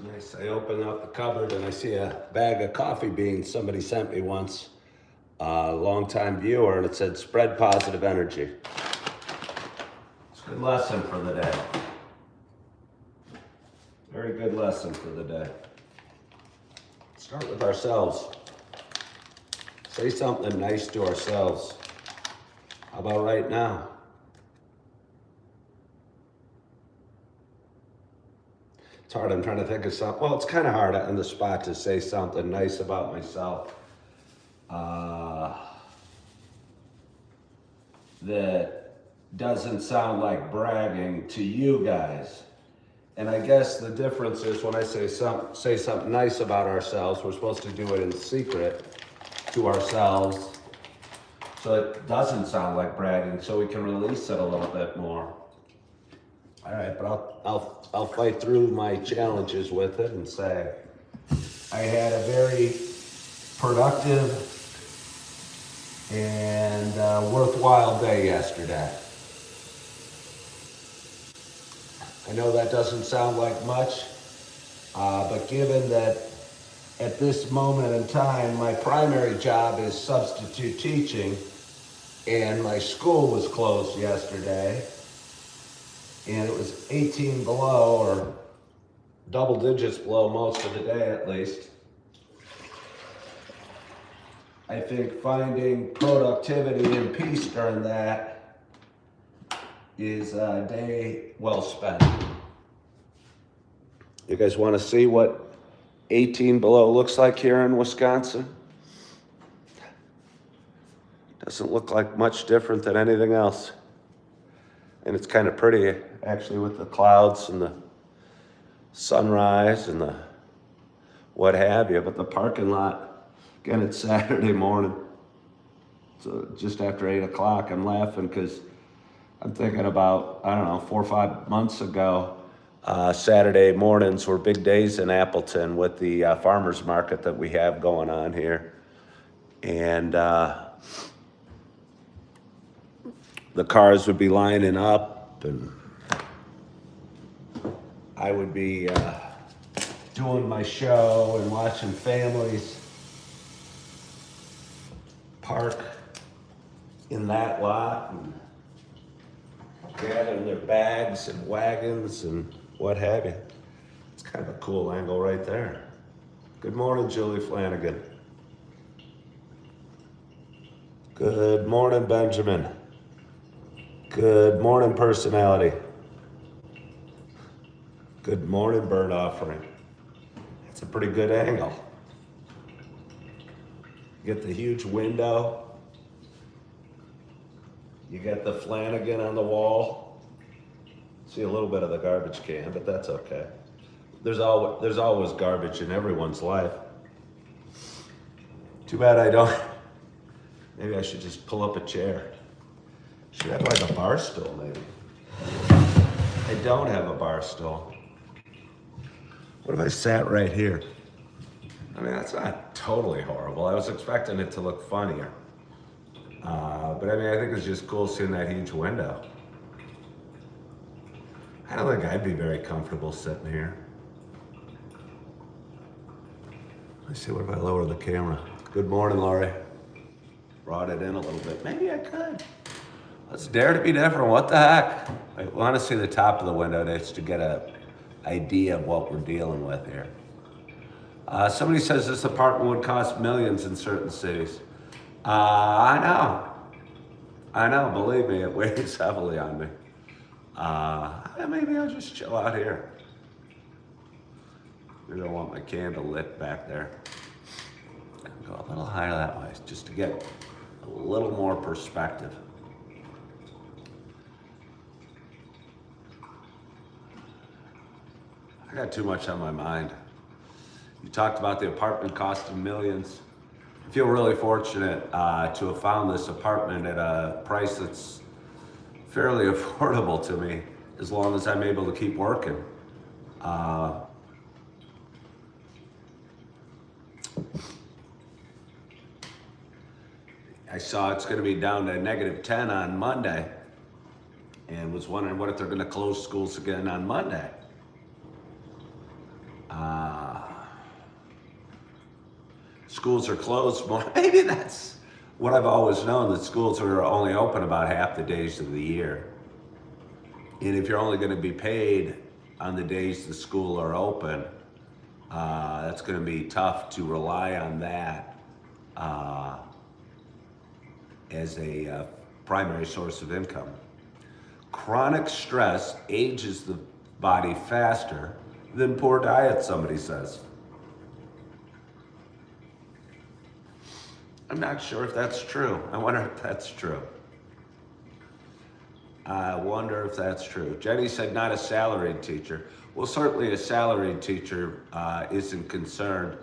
Nice. I open up the cupboard and I see a bag of coffee beans somebody sent me once, a longtime viewer, and it said spread positive energy. It's a good lesson for the day. Very good lesson for the day. Start with ourselves. Say something nice to ourselves. How about right now? It's hard, I'm trying to think of something. Well, it's kind of hard on the spot to say something nice about myself. That doesn't sound like bragging to you guys. And I guess the difference is when I say something nice about ourselves, we're supposed to do it in secret to ourselves so it doesn't sound like bragging, so we can release it a little bit more. All right, but I'll fight through my challenges with it and say I had a very productive and worthwhile day yesterday. I know that doesn't sound like much, but given that at this moment in time, my primary job is substitute teaching, and my school was closed yesterday, and it was 18 below, or double digits below most of the day at least. I think finding productivity and peace during that is a day well spent. You guys want to see what 18 below looks like here in Wisconsin? Doesn't look like much different than anything else. And it's kind of pretty, actually, with the clouds and the sunrise and the what have you. But the parking lot, again, it's Saturday morning. So just after 8 o'clock, I'm laughing because I'm thinking about, I don't know, 4 or 5 months ago, Saturday mornings were big days in Appleton with the farmers market that we have going on here. And the cars would be lining up, and I would be doing my show and watching families park in that lot and gathering their bags and wagons and what have you. It's kind of a cool angle right there. Good morning, Julie Flanagan. Good morning, Benjamin. Good morning, personality. Good morning, bird offering. That's a pretty good angle. You get the huge window. You get the Flanagan on the wall. See a little bit of the garbage can, but that's okay. There's always garbage in everyone's life. Too bad I don't. Maybe I should just pull up a chair. Should have like a bar stool, maybe. I don't have a bar stool. What if I sat right here? I mean, that's not totally horrible. I was expecting it to look funnier. But I mean, I think it's just cool seeing that huge window. I don't think I'd be very comfortable sitting here. Let's see, what if I lower the camera? Good morning, Laurie. Brought it in a little bit. Maybe I could. Let's dare to be different. What the heck? I want to see the top of the window just to get an idea of what we're dealing with here. Somebody says this apartment would cost millions in certain cities. I know, believe me, it weighs heavily on me. Maybe I'll just chill out here. Maybe I want my candle lit back there. Go a little higher that way, just to get a little more perspective. I got too much on my mind. You talked about the apartment costing millions. I feel really fortunate to have found this apartment at a price that's fairly affordable to me, as long as I'm able to keep working. I saw it's going to be down to -10 on Monday, and was wondering what if they're going to close schools again on Monday. schools are closed more. Maybe that's what I've always known, that schools are only open about half the days of the year. And if you're only going to be paid on the days the school are open, that's going to be tough to rely on that as a primary source of income. Chronic stress ages the body faster than poor diet, somebody says. I'm not sure if that's true. I wonder if that's true. I wonder if that's true. Jenny said not a salaried teacher. Well, certainly a salaried teacher isn't concerned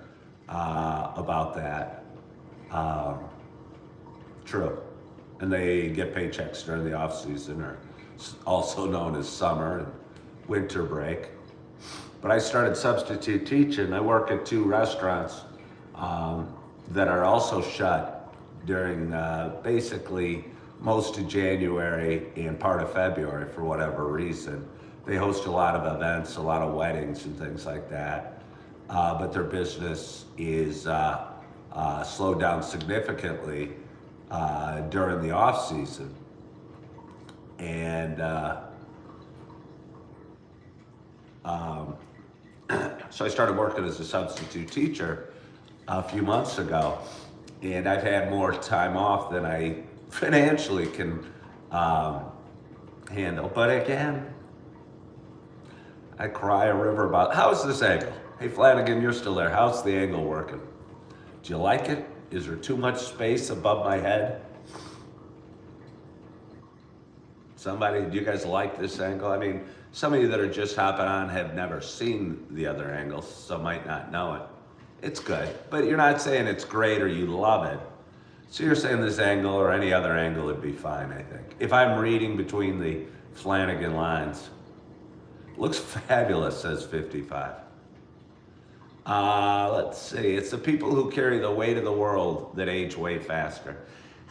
about that. True. And they get paychecks during the off season, or also known as summer and winter break. But I started substitute teaching. I work at 2 restaurants that are also shut during basically most of January and part of February for whatever reason. They host a lot of events, a lot of weddings and things like that. But their business is slowed down significantly during the off season. And so I started working as a substitute teacher a few months ago, and I've had more time off than I financially can handle. But again, I cry a river about, how's this angle? Hey Flanagan, you're still there. How's the angle working? Do you like it? Is there too much space above my head? Somebody, do you guys like this angle? I mean, some of you that are just hopping on have never seen the other angles, so might not know it. It's good, but you're not saying it's great or you love it. So you're saying this angle or any other angle would be fine, I think. If I'm reading between the Flanagan lines. Looks fabulous, says 55. Let's see, it's the people who carry the weight of the world that age way faster.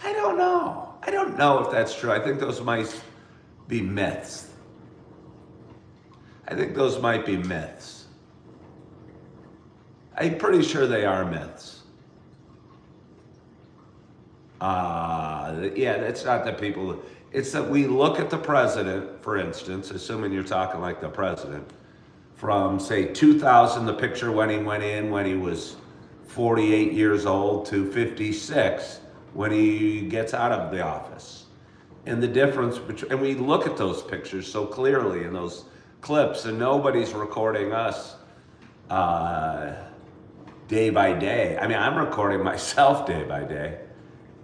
I don't know. I don't know if that's true. I think those might be myths. I think those might be myths. I'm pretty sure they are myths. Yeah, it's not that people, it's that we look at the president, for instance, assuming you're talking like the president, from say 2000, the picture when he went in when he was 48 years old, to 56 when he gets out of the office. And the difference between, and we look at those pictures so clearly in those clips, and nobody's recording us day by day. I mean, I'm recording myself day by day.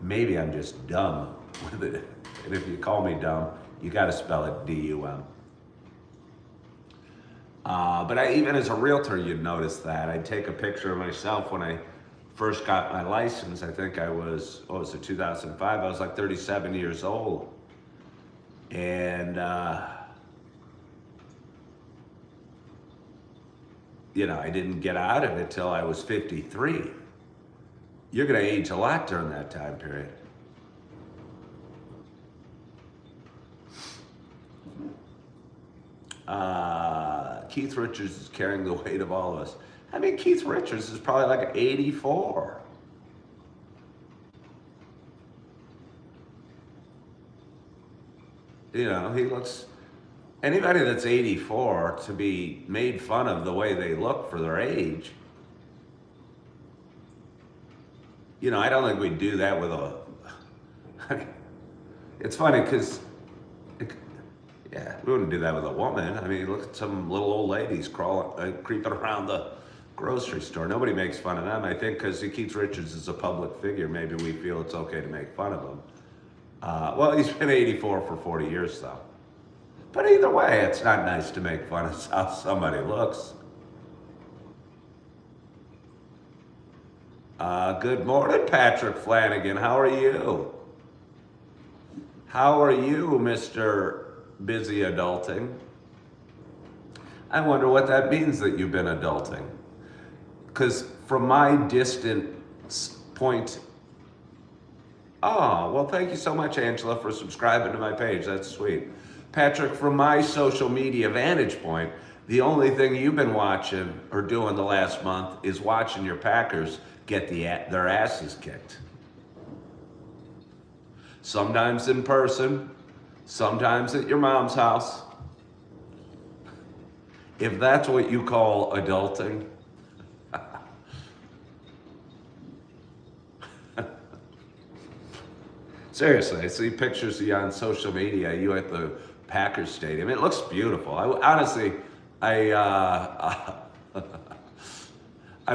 Maybe I'm just dumb with it. And if you call me dumb, you got to spell it D-U-M. But even as a realtor, you'd notice that. I'd take a picture of myself when I first got my license. I think I was, what was it, 2005? I was like 37 years old. And, you know, I didn't get out of it till I was 53. You're going to age a lot during that time period. Keith Richards is carrying the weight of all of us. I mean, Keith Richards is probably like 84. You know, he looks, anybody that's 84 to be made fun of the way they look for their age, you know, I don't think we'd do that with a, it's funny because, yeah, we wouldn't do that with a woman. I mean, look at some little old ladies crawling, creeping around the grocery store. Nobody makes fun of them. I think because Keith Richards is a public figure, maybe we feel it's okay to make fun of him. Well, he's been 84 for 40 years though. But either way, it's not nice to make fun of how somebody looks. Good morning, Patrick Flanagan. How are you? How are you, Mr. Busy Adulting? I wonder what that means that you've been adulting. Because from my distant point, oh, well, thank you so much, Angela, for subscribing to my page. That's sweet. Patrick, from my social media vantage point, the only thing you've been watching or doing the last month is watching your Packers get their asses kicked. Sometimes in person, sometimes at your mom's house. If that's what you call adulting, seriously, I see pictures of you on social media, you at the Packers Stadium. It looks beautiful. Honestly, I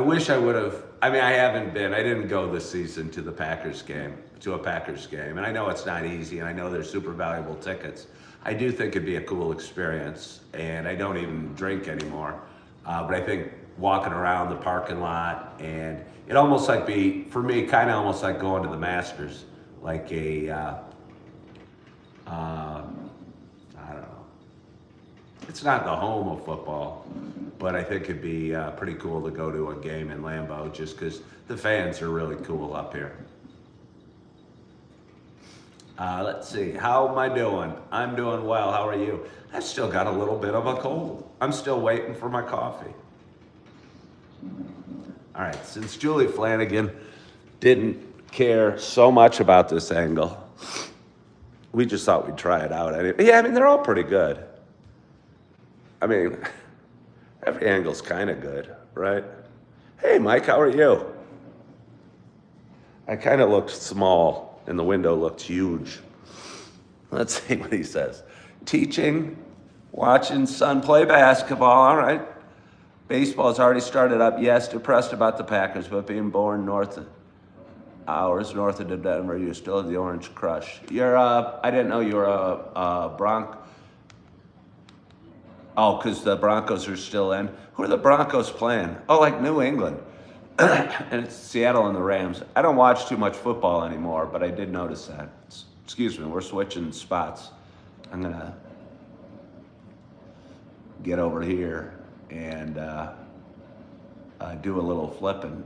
wish I would have. I mean, I haven't been. I didn't go this season to a Packers game, and I know it's not easy, and I know they're super valuable tickets. I do think it'd be a cool experience, and I don't even drink anymore. But I think walking around the parking lot, and it almost like for me, kind of almost like going to the Masters, like I don't know. It's not the home of football, but I think it'd be pretty cool to go to a game in Lambeau just because the fans are really cool up here. Let's see, how am I doing? I'm doing well, how are you? I've still got a little bit of a cold. I'm still waiting for my coffee. All right, since Julie Flanagan didn't care so much about this angle, we just thought we'd try it out. Yeah, I mean, they're all pretty good. I mean, every angle's kind of good, right? Hey, Mike, how are you? I kind of looked small, and the window looked huge. Let's see what he says. Teaching, watching son play basketball, all right. Baseball has already started up. Yes, depressed about the Packers, but being born hours north of Denver, you still have the Orange Crush. I didn't know you were a Bronco. Oh, because the Broncos are still in. Who are the Broncos playing? Oh, like New England. And it's Seattle and the Rams. I don't watch too much football anymore, but I did notice that. Excuse me, we're switching spots. I'm going to get over here and do a little flipping.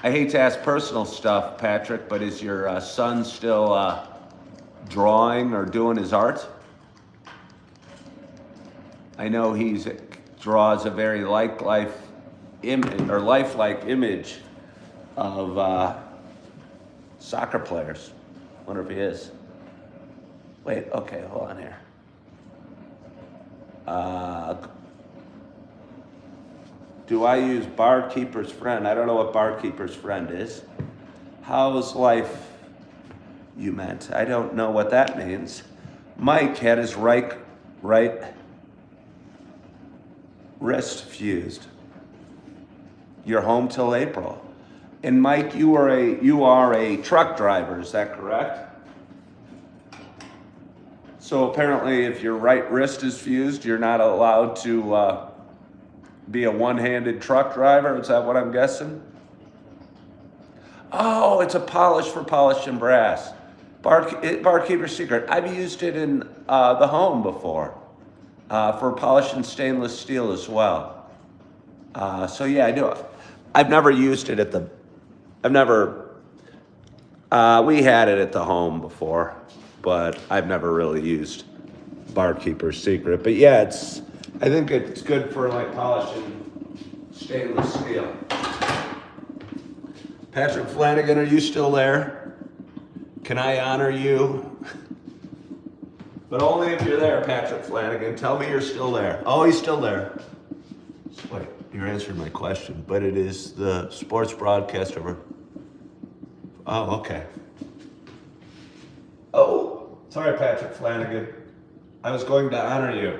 I hate to ask personal stuff, Patrick, but is your son still drawing or doing his art? I know he draws a very lifelike image of soccer players. Wonder if he is. Wait, okay, hold on here. Do I use Barkeeper's Friend? I don't know what Barkeeper's Friend is. How's life, you meant? I don't know what that means. Mike had his right wrist fused. You're home till April. And Mike, you are a truck driver, is that correct? So apparently if your right wrist is fused, you're not allowed to be a one-handed truck driver, is that what I'm guessing? Oh, it's a polish for polishing brass. Barkeeper's Secret. I've used it in the home before for polishing stainless steel as well. So yeah, I do. I've never used it we had it at the home before, but I've never really used Barkeeper's Secret. But yeah, I think it's good for like polishing stainless steel. Patrick Flanagan, are you still there? Can I honor you? But only if you're there, Patrick Flanagan. Tell me you're still there. Oh, he's still there. Wait, you're answering my question, but it is the sports broadcast over. Oh, okay. Oh, sorry, Patrick Flanagan. I was going to honor you.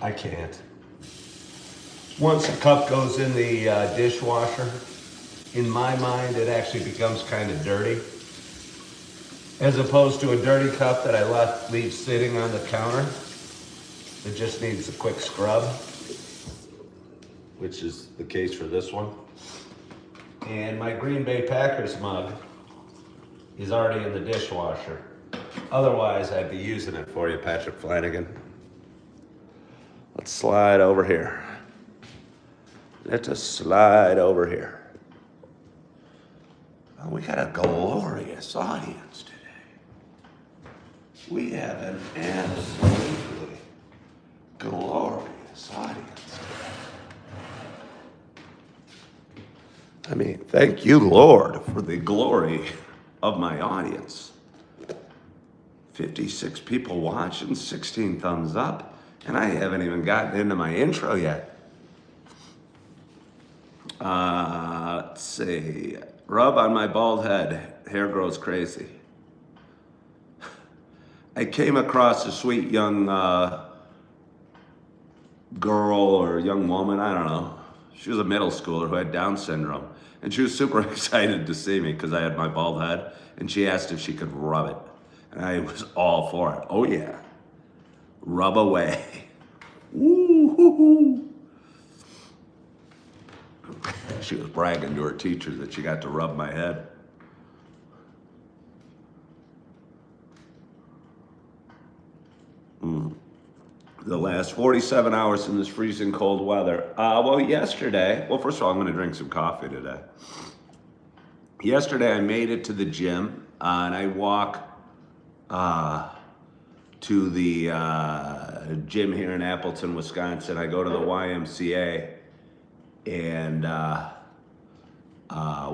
I can't. Once a cup goes in the dishwasher, in my mind, it actually becomes kind of dirty. As opposed to a dirty cup that I leave sitting on the counter. It just needs a quick scrub, which is the case for this one. And my Green Bay Packers mug is already in the dishwasher. Otherwise, I'd be using it for you, Patrick Flanagan. Let's slide over here. Let us slide over here. Oh, we got a glorious audience today. We have an absolutely I mean, thank you, Lord, for the glory of my audience. 56 people watching, 16 thumbs up, and I haven't even gotten into my intro yet. Let's see. Rub on my bald head. Hair grows crazy. I came across a sweet young girl or young woman, I don't know. She was a middle schooler who had Down syndrome. And she was super excited to see me because I had my bald head. And she asked if she could rub it. And I was all for it. Oh yeah. Rub away. Woo-hoo-hoo. She was bragging to her teacher that she got to rub my head. The last 47 hours in this freezing cold weather. Well, yesterday, first of all, I'm going to drink some coffee today. Yesterday, I made it to the gym, and I walk to the gym here in Appleton, Wisconsin. I go to the YMCA and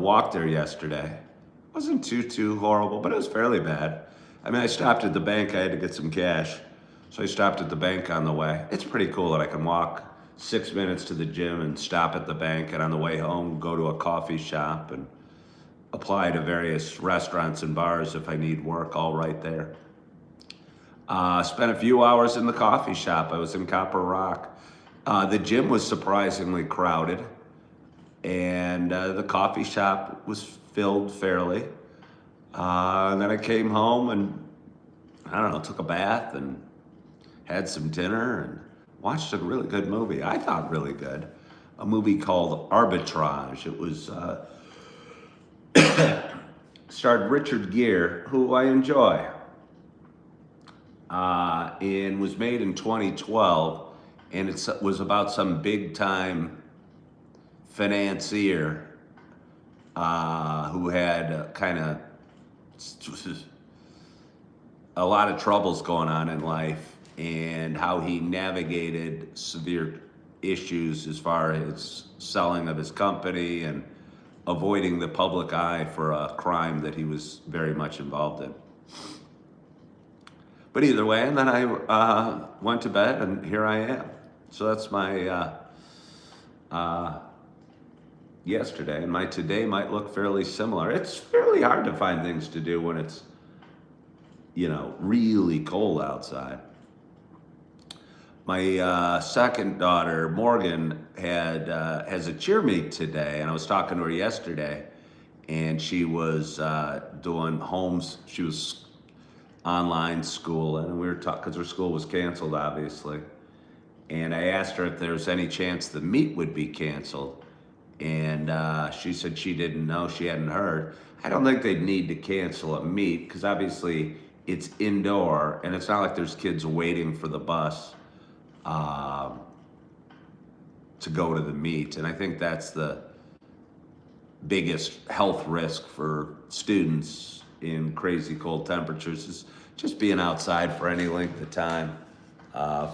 walked there yesterday. Wasn't too horrible, but it was fairly bad. I mean, I stopped at the bank. I had to get some cash. So I stopped at the bank on the way. It's pretty cool that I can walk 6 minutes to the gym and stop at the bank, and on the way home, go to a coffee shop and apply to various restaurants and bars if I need work, all right there. Spent a few hours in the coffee shop. I was in Copper Rock. The gym was surprisingly crowded, and the coffee shop was filled fairly. And then I came home and, I don't know, took a bath and had some dinner and watched a really good movie. I thought really good. A movie called Arbitrage. It was starred Richard Gere, who I enjoy, and was made in 2012. And it was about some big time financier who had kind of a lot of troubles going on in life, and how he navigated severe issues as far as selling of his company and avoiding the public eye for a crime that he was very much involved in. But either way, and then I went to bed, and here I am. So that's my yesterday, and my today might look fairly similar. It's fairly hard to find things to do when it's, really cold outside. My second daughter, Morgan, has a cheer meet today, and I was talking to her yesterday, and she was doing she was online school, and we were talking, because her school was canceled, obviously, and I asked her if there was any chance the meet would be canceled, and she said she didn't know, she hadn't heard. I don't think they'd need to cancel a meet, because obviously it's indoor, and it's not like there's kids waiting for the bus to go to the meet. And I think that's the biggest health risk for students in crazy cold temperatures, is just being outside for any length of time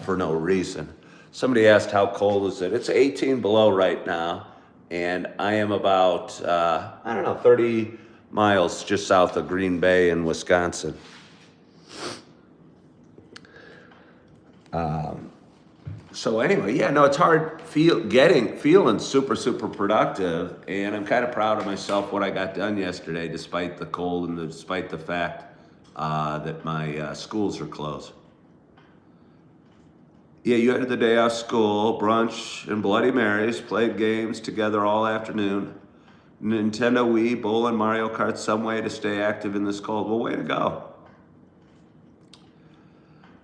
for no reason. Somebody asked, how cold is it? It's 18 below right now, and I am about 30 miles just south of Green Bay in Wisconsin. So anyway, it's hard feeling super productive, and I'm kind of proud of myself what I got done yesterday, despite the cold and despite the fact that my schools are closed. Yeah, you had the day off school, brunch and Bloody Marys, played games together all afternoon. Nintendo Wii, bowling, Mario Kart, some way to stay active in this cold. Well, way to go.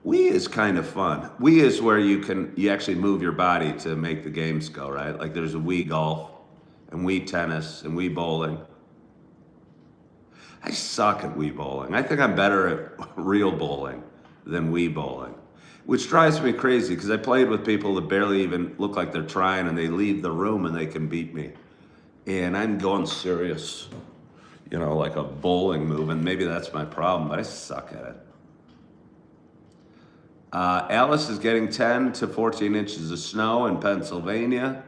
Wii is kind of fun. Wii is where you actually move your body to make the games go, right? Like there's a Wii golf and Wii tennis and Wii bowling. I suck at Wii bowling. I think I'm better at real bowling than Wii bowling, which drives me crazy because I played with people that barely even look like they're trying, and they leave the room and they can beat me. And I'm going serious, like a bowling move, and maybe that's my problem, but I suck at it. Alice is getting 10 to 14 inches of snow in Pennsylvania.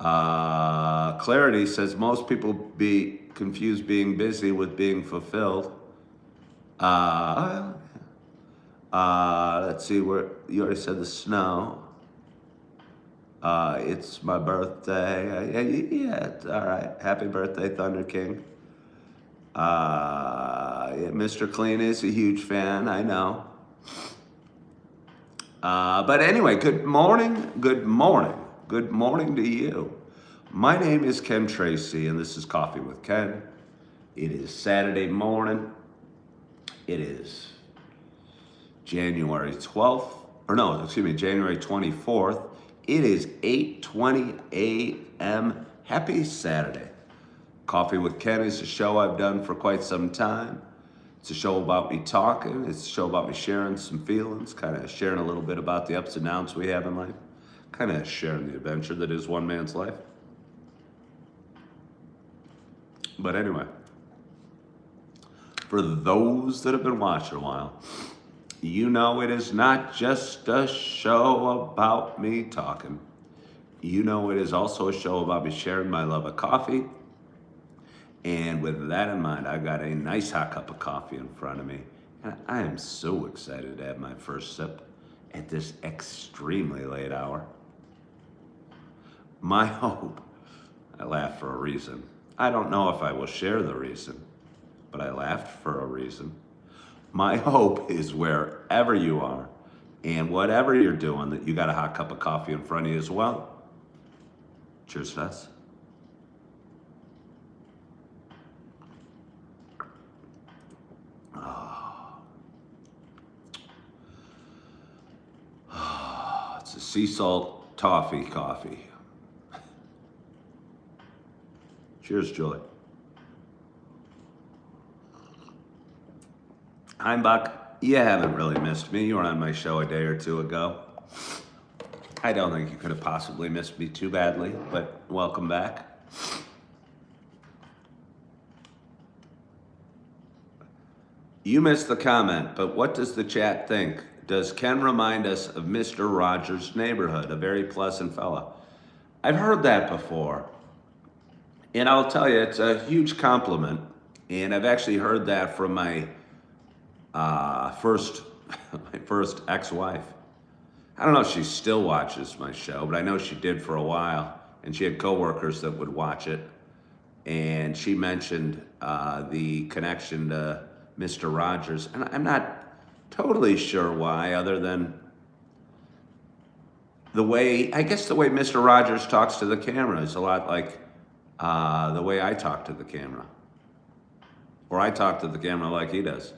Clarity says most people be confused being busy with being fulfilled. Let's see, where you already said the snow. It's my birthday. Yeah, all right. Happy birthday, Thunder King. Yeah, Mr. Clean is a huge fan, I know. But anyway, good morning to you. My name is Ken Tracy, and this is Coffee with Ken. It is Saturday morning. It is January 12th, January 24th. It is 8:20 a.m. Happy Saturday. Coffee with Ken is a show I've done for quite some time. It's a show about me talking. It's a show about me sharing some feelings, kind of sharing a little bit about the ups and downs we have in life, kind of sharing the adventure that is one man's life. But anyway, for those that have been watching a while, you know it is not just a show about me talking. You know it is also a show about me sharing my love of coffee. And with that in mind, I got a nice hot cup of coffee in front of me. And I am so excited to have my first sip at this extremely late hour. My hope, I laugh for a reason. I don't know if I will share the reason, but I laughed for a reason. My hope is wherever you are and whatever you're doing, that you got a hot cup of coffee in front of you as well. Cheers to us. It's a sea salt toffee coffee. Cheers, Julie. Heimbach, you haven't really missed me. You were on my show a day or two ago. I don't think you could have possibly missed me too badly, but welcome back. You missed the comment, but what does the chat think? Does Ken remind us of Mr. Rogers' Neighborhood, a very pleasant fella? I've heard that before. And I'll tell you, it's a huge compliment. And I've actually heard that from my first ex-wife. I don't know if she still watches my show, but I know she did for a while. And she had coworkers that would watch it. And she mentioned the connection to Mr. Rogers. And I'm not totally sure why, other than the way Mr. Rogers talks to the camera is a lot like the way I talk to the camera. Or I talk to the camera like he does.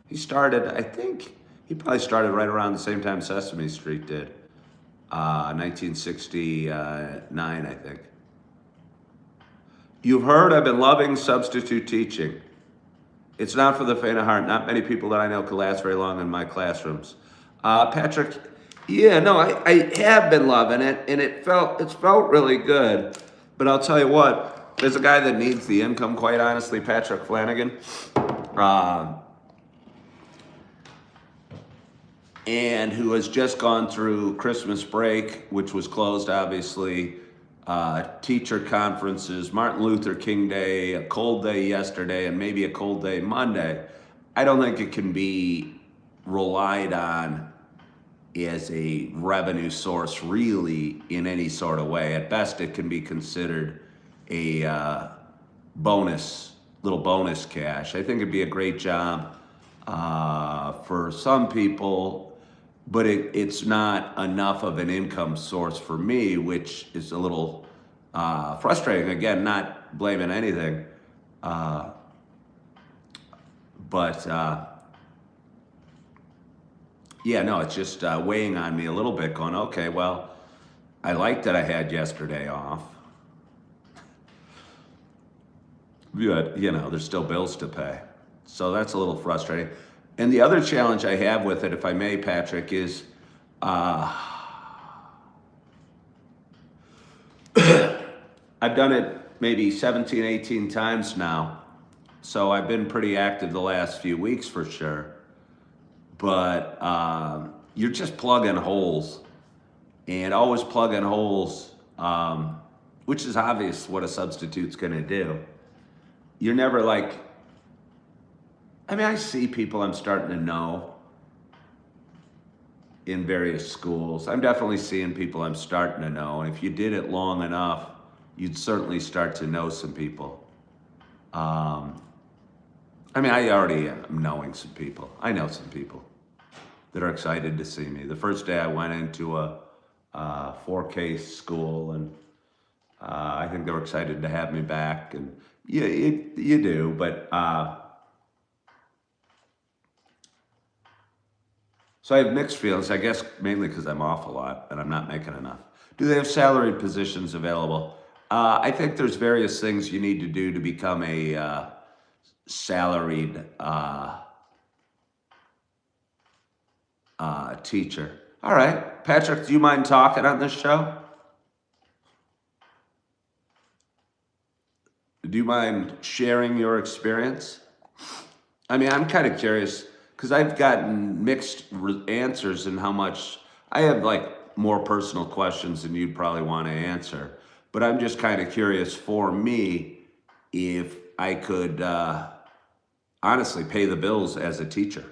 He started, I think, he probably started right around the same time Sesame Street did. 1969, I think. You've heard I've been loving substitute teaching. It's not for the faint of heart. Not many people that I know could last very long in my classrooms. Patrick, yeah, no, I have been loving it, and it's felt really good. But I'll tell you what, there's a guy that needs the income, quite honestly, Patrick Flanagan. And who has just gone through Christmas break, which was closed, obviously, teacher conferences, Martin Luther King Day, a cold day yesterday, and maybe a cold day Monday. I don't think it can be relied on as a revenue source really in any sort of way. At best, it can be considered a little bonus cash. I think it'd be a great job for some people, but it's not enough of an income source for me, which is a little frustrating. Again, not blaming anything, but yeah, no, it's just weighing on me a little bit, going, okay, well, I like that I had yesterday off. But, there's still bills to pay. So that's a little frustrating. And the other challenge I have with it, if I may, Patrick, is I've done it maybe 17, 18 times now. So I've been pretty active the last few weeks for sure. But you're just plugging holes. And always plugging holes which is obvious what a substitute's going to do. You're never like, I mean, I see people I'm starting to know in various schools. I'm definitely seeing people I'm starting to know. And if you did it long enough, you'd certainly start to know some people. I mean, I already am knowing some people. I know some people that are excited to see me. The first day I went into a 4K school, and I think they were excited to have me back. And yeah, you do, but so I have mixed feelings, I guess mainly because I'm off a lot and I'm not making enough. Do they have salaried positions available? I think there's various things you need to do to become a salaried teacher. All right, Patrick, do you mind talking on this show? Do you mind sharing your experience? I mean, I'm kind of curious because I've gotten mixed answers in how much I have like more personal questions than you'd probably want to answer. But I'm just kind of curious for me if I could honestly pay the bills as a teacher.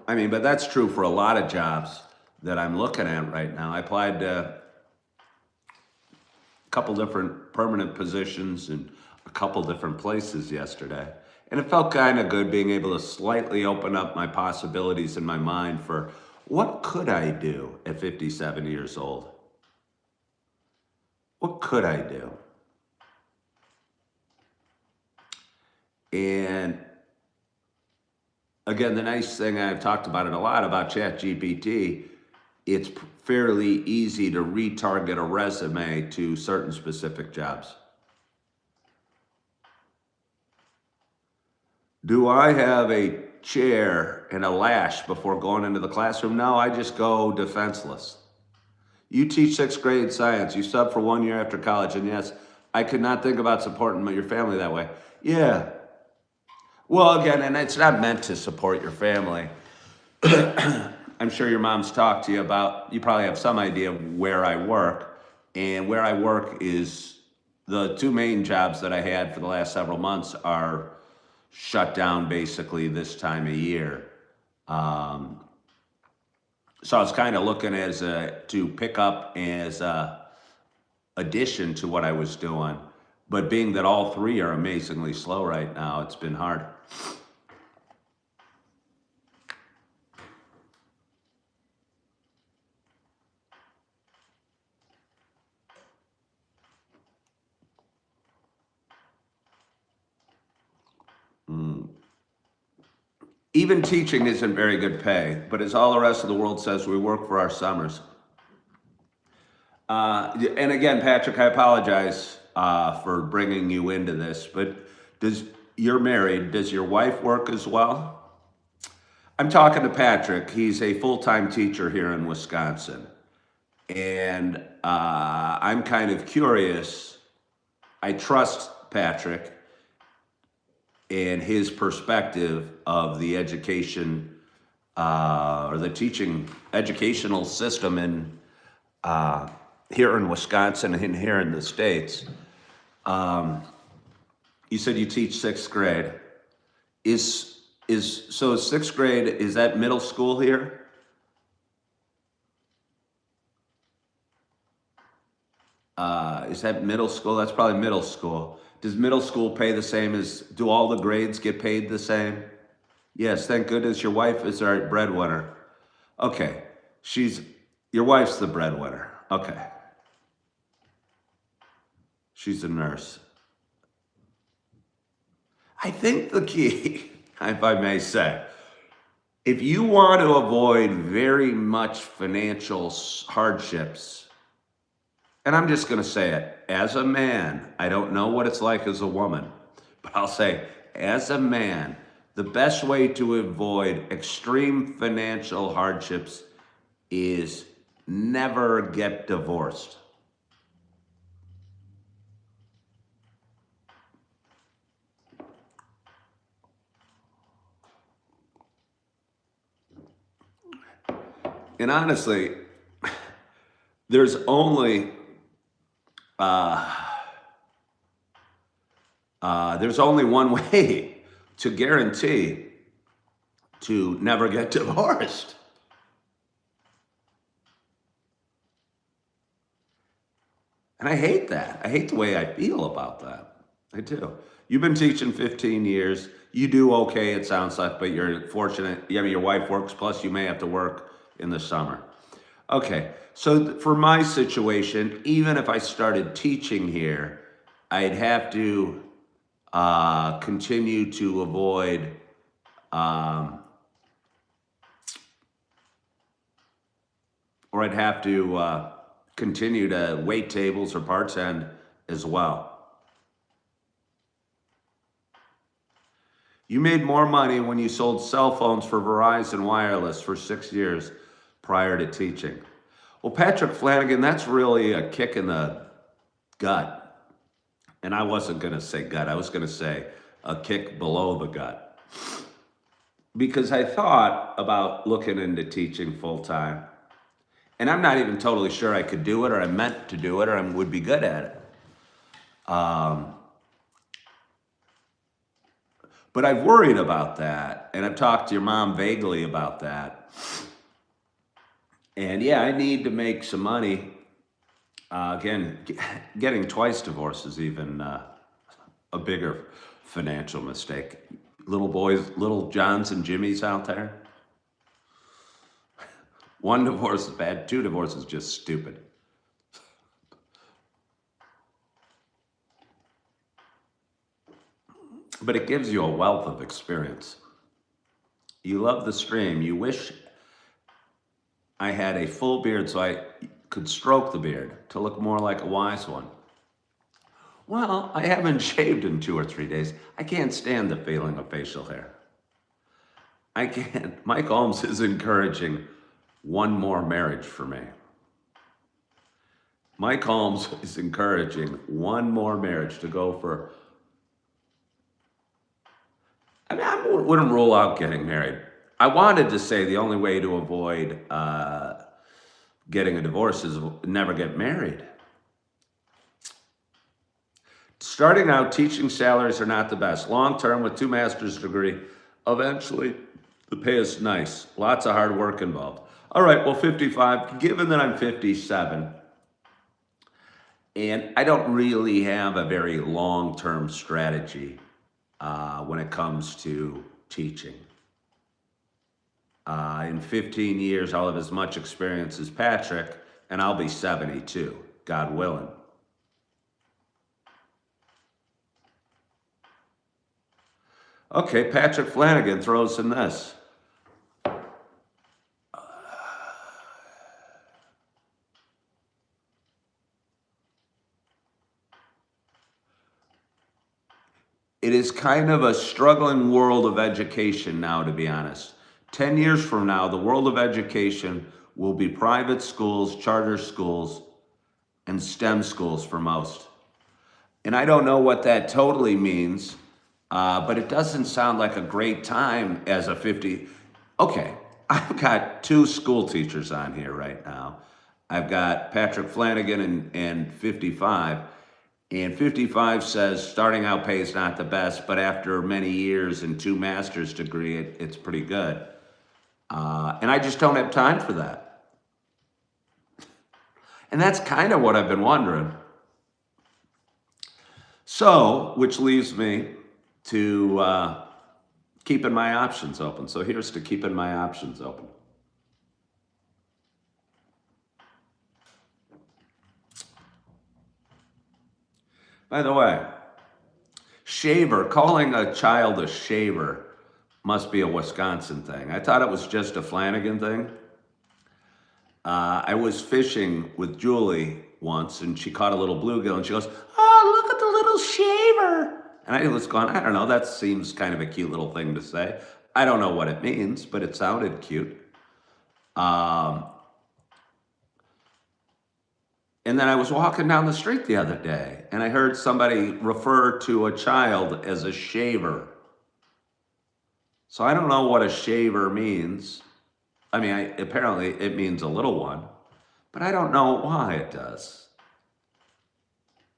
I mean, but that's true for a lot of jobs that I'm looking at right now. I applied to a couple different permanent positions in a couple different places yesterday. And it felt kind of good being able to slightly open up my possibilities in my mind for what could I do at 57 years old? What could I do? And again, the nice thing, I've talked about it a lot about ChatGPT, it's fairly easy to retarget a resume to certain specific jobs. Do I have a chair and a lash before going into the classroom? No, I just go defenseless. You teach sixth grade science. You sub for 1 year after college. And yes, I could not think about supporting your family that way. Yeah. Well, again, and it's not meant to support your family. I'm sure your mom's talked to you about, you probably have some idea of where I work. And where I work is the two main jobs that I had for the last several months are shut down basically this time of year. So I was kind of looking as to pick up as a addition to what I was doing. But being that all three are amazingly slow right now, it's been hard. Even teaching isn't very good pay, but as all the rest of the world says, we work for our summers. And again, Patrick, I apologize for bringing you into this, but you're married? Does your wife work as well? I'm talking to Patrick. He's a full-time teacher here in Wisconsin, and I'm kind of curious. I trust Patrick and his perspective of the education or the teaching educational system in here in Wisconsin and here in the States. You said you teach sixth grade. So sixth grade, is that middle school here? Is that middle school? That's probably middle school. Does middle school pay the same as, do all the grades get paid the same? Yes, thank goodness your wife is our breadwinner. Okay, your wife's the breadwinner. Okay. She's a nurse. I think the key, if I may say, if you want to avoid very much financial hardships, and I'm just going to say it, as a man, I don't know what it's like as a woman, but I'll say, as a man, the best way to avoid extreme financial hardships is never get divorced. And honestly, there's only one way to guarantee to never get divorced. And I hate that. I hate the way I feel about that. I do. You've been teaching 15 years. You do okay, it sounds like, but you're fortunate. I mean, your wife works, plus you may have to work in the summer. Okay, so for my situation, even if I started teaching here, I'd have to continue to avoid or I'd have to continue to wait tables or bartend as well. You made more money when you sold cell phones for Verizon Wireless for 6 years prior to teaching. Well, Patrick Flanagan, that's really a kick in the gut. And I wasn't going to say gut. I was going to say a kick below the gut. Because I thought about looking into teaching full time. And I'm not even totally sure I could do it, or I meant to do it, or I would be good at it. But I've worried about that, and I've talked to your mom vaguely about that. And yeah, I need to make some money. Again, getting twice divorced is even a bigger financial mistake. Little boys, little Johns and Jimmys out there. One divorce is bad, 2 divorces is just stupid. But it gives you a wealth of experience. You love the stream. You wish I had a full beard so I could stroke the beard to look more like a wise one. Well, I haven't shaved in 2 or 3 days. I can't stand the feeling of facial hair. I can't. Mike Holmes is encouraging one more marriage for me. Mike Holmes is encouraging one more marriage to go for. I mean, I wouldn't rule out getting married. I wanted to say the only way to avoid getting a divorce is never get married. Starting out, teaching salaries are not the best. Long term, with 2 master's degree, eventually the pay is nice. Lots of hard work involved. All right, well, 55, given that I'm 57, and I don't really have a very long-term strategy when it comes to teaching. In 15 years, I'll have as much experience as Patrick, and I'll be 72, God willing. Okay, Patrick Flanagan throws in this. It is kind of a struggling world of education now, to be honest. 10 years from now, the world of education will be private schools, charter schools, and STEM schools for most. And I don't know what that totally means, but it doesn't sound like a great time as a 50. Okay, I've got 2 school teachers on here right now. I've got Patrick Flanagan and 55. And 55 says starting out pay is not the best, but after many years and 2 master's degree, it's pretty good. And I just don't have time for that. And that's kind of what I've been wondering. So, which leaves me to keeping my options open. So here's to keeping my options open. By the way, shaver, calling a child a shaver must be a Wisconsin thing. I thought it was just a Flanagan thing. I was fishing with Julie once, and she caught a little bluegill, and she goes, "Oh, look at the little shaver." And I was going, I don't know, that seems kind of a cute little thing to say. I don't know what it means, but it sounded cute. And then I was walking down the street the other day, and I heard somebody refer to a child as a shaver. So I don't know what a shaver means. I mean, apparently it means a little one, but I don't know why it does.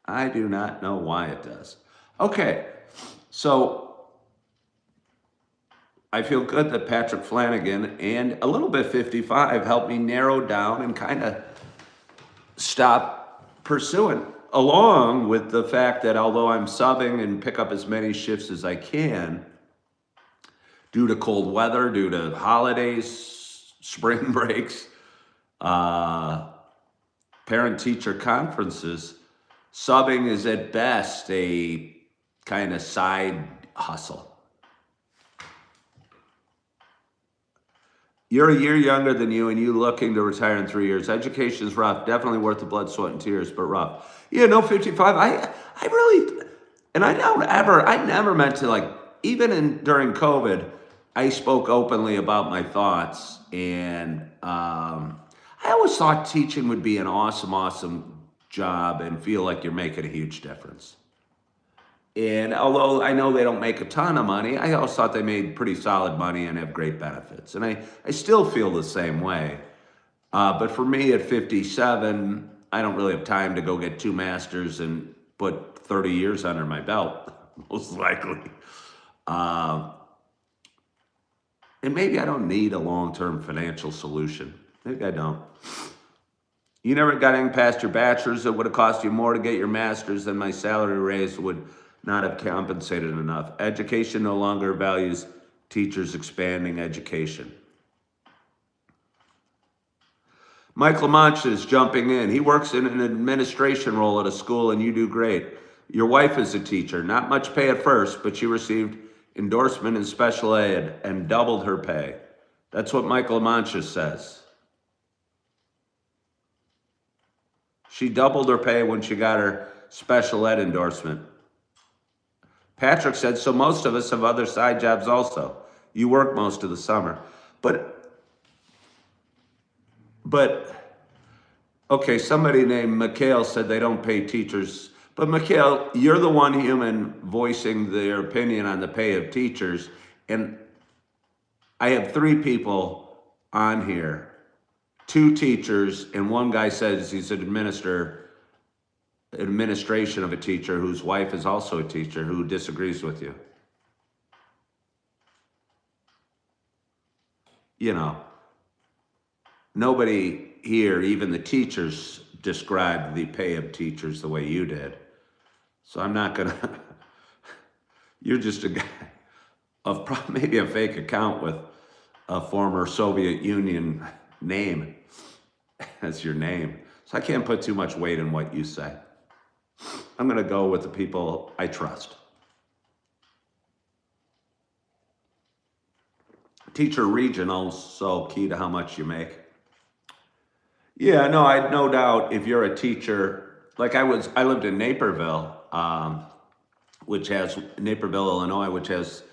I do not know why it does. Okay, so I feel good that Patrick Flanagan and a little bit 55 helped me narrow down and kind of stop pursuing, along with the fact that although I'm subbing and pick up as many shifts as I can, due to cold weather, due to holidays, spring breaks, parent-teacher conferences, subbing is at best a kind of side hustle. You're a year younger than you and you looking to retire in 3 years. Education is rough, definitely worth the blood, sweat, and tears, but rough. Yeah, no, 55, I really, and I never meant to, like, even during COVID, I spoke openly about my thoughts, and I always thought teaching would be an awesome job and feel like you're making a huge difference. And although I know they don't make a ton of money, I always thought they made pretty solid money and have great benefits. And I still feel the same way. But for me at 57, I don't really have time to go get 2 masters and put 30 years under my belt, most likely. And maybe I don't need a long-term financial solution. Maybe I don't. You never got anything past your bachelor's. It would have cost you more to get your master's than my salary raise would not have compensated enough. Education no longer values teachers expanding education. Mike LaMancha is jumping in. He works in an administration role at a school and you do great. Your wife is a teacher. Not much pay at first, but she received endorsement in special ed and doubled her pay. That's what Mike LaMancha says. She doubled her pay when she got her special ed endorsement. Patrick said, so most of us have other side jobs also. You work most of the summer. But okay, somebody named Mikhail said they don't pay teachers. But Mikhail, you're the one human voicing their opinion on the pay of teachers. And I have 3 people on here, 2 teachers, and one guy says he's an administration of a teacher whose wife is also a teacher who disagrees with you. You know, nobody here, even the teachers, described the pay of teachers the way you did. So I'm not gonna, you're just a guy of maybe a fake account with a former Soviet Union name as your name. So I can't put too much weight in what you say. I'm going to go with the people I trust. Teacher regional, so key to how much you make. Yeah, no, I no doubt if you're a teacher, like I lived in Naperville, Naperville, Illinois, which has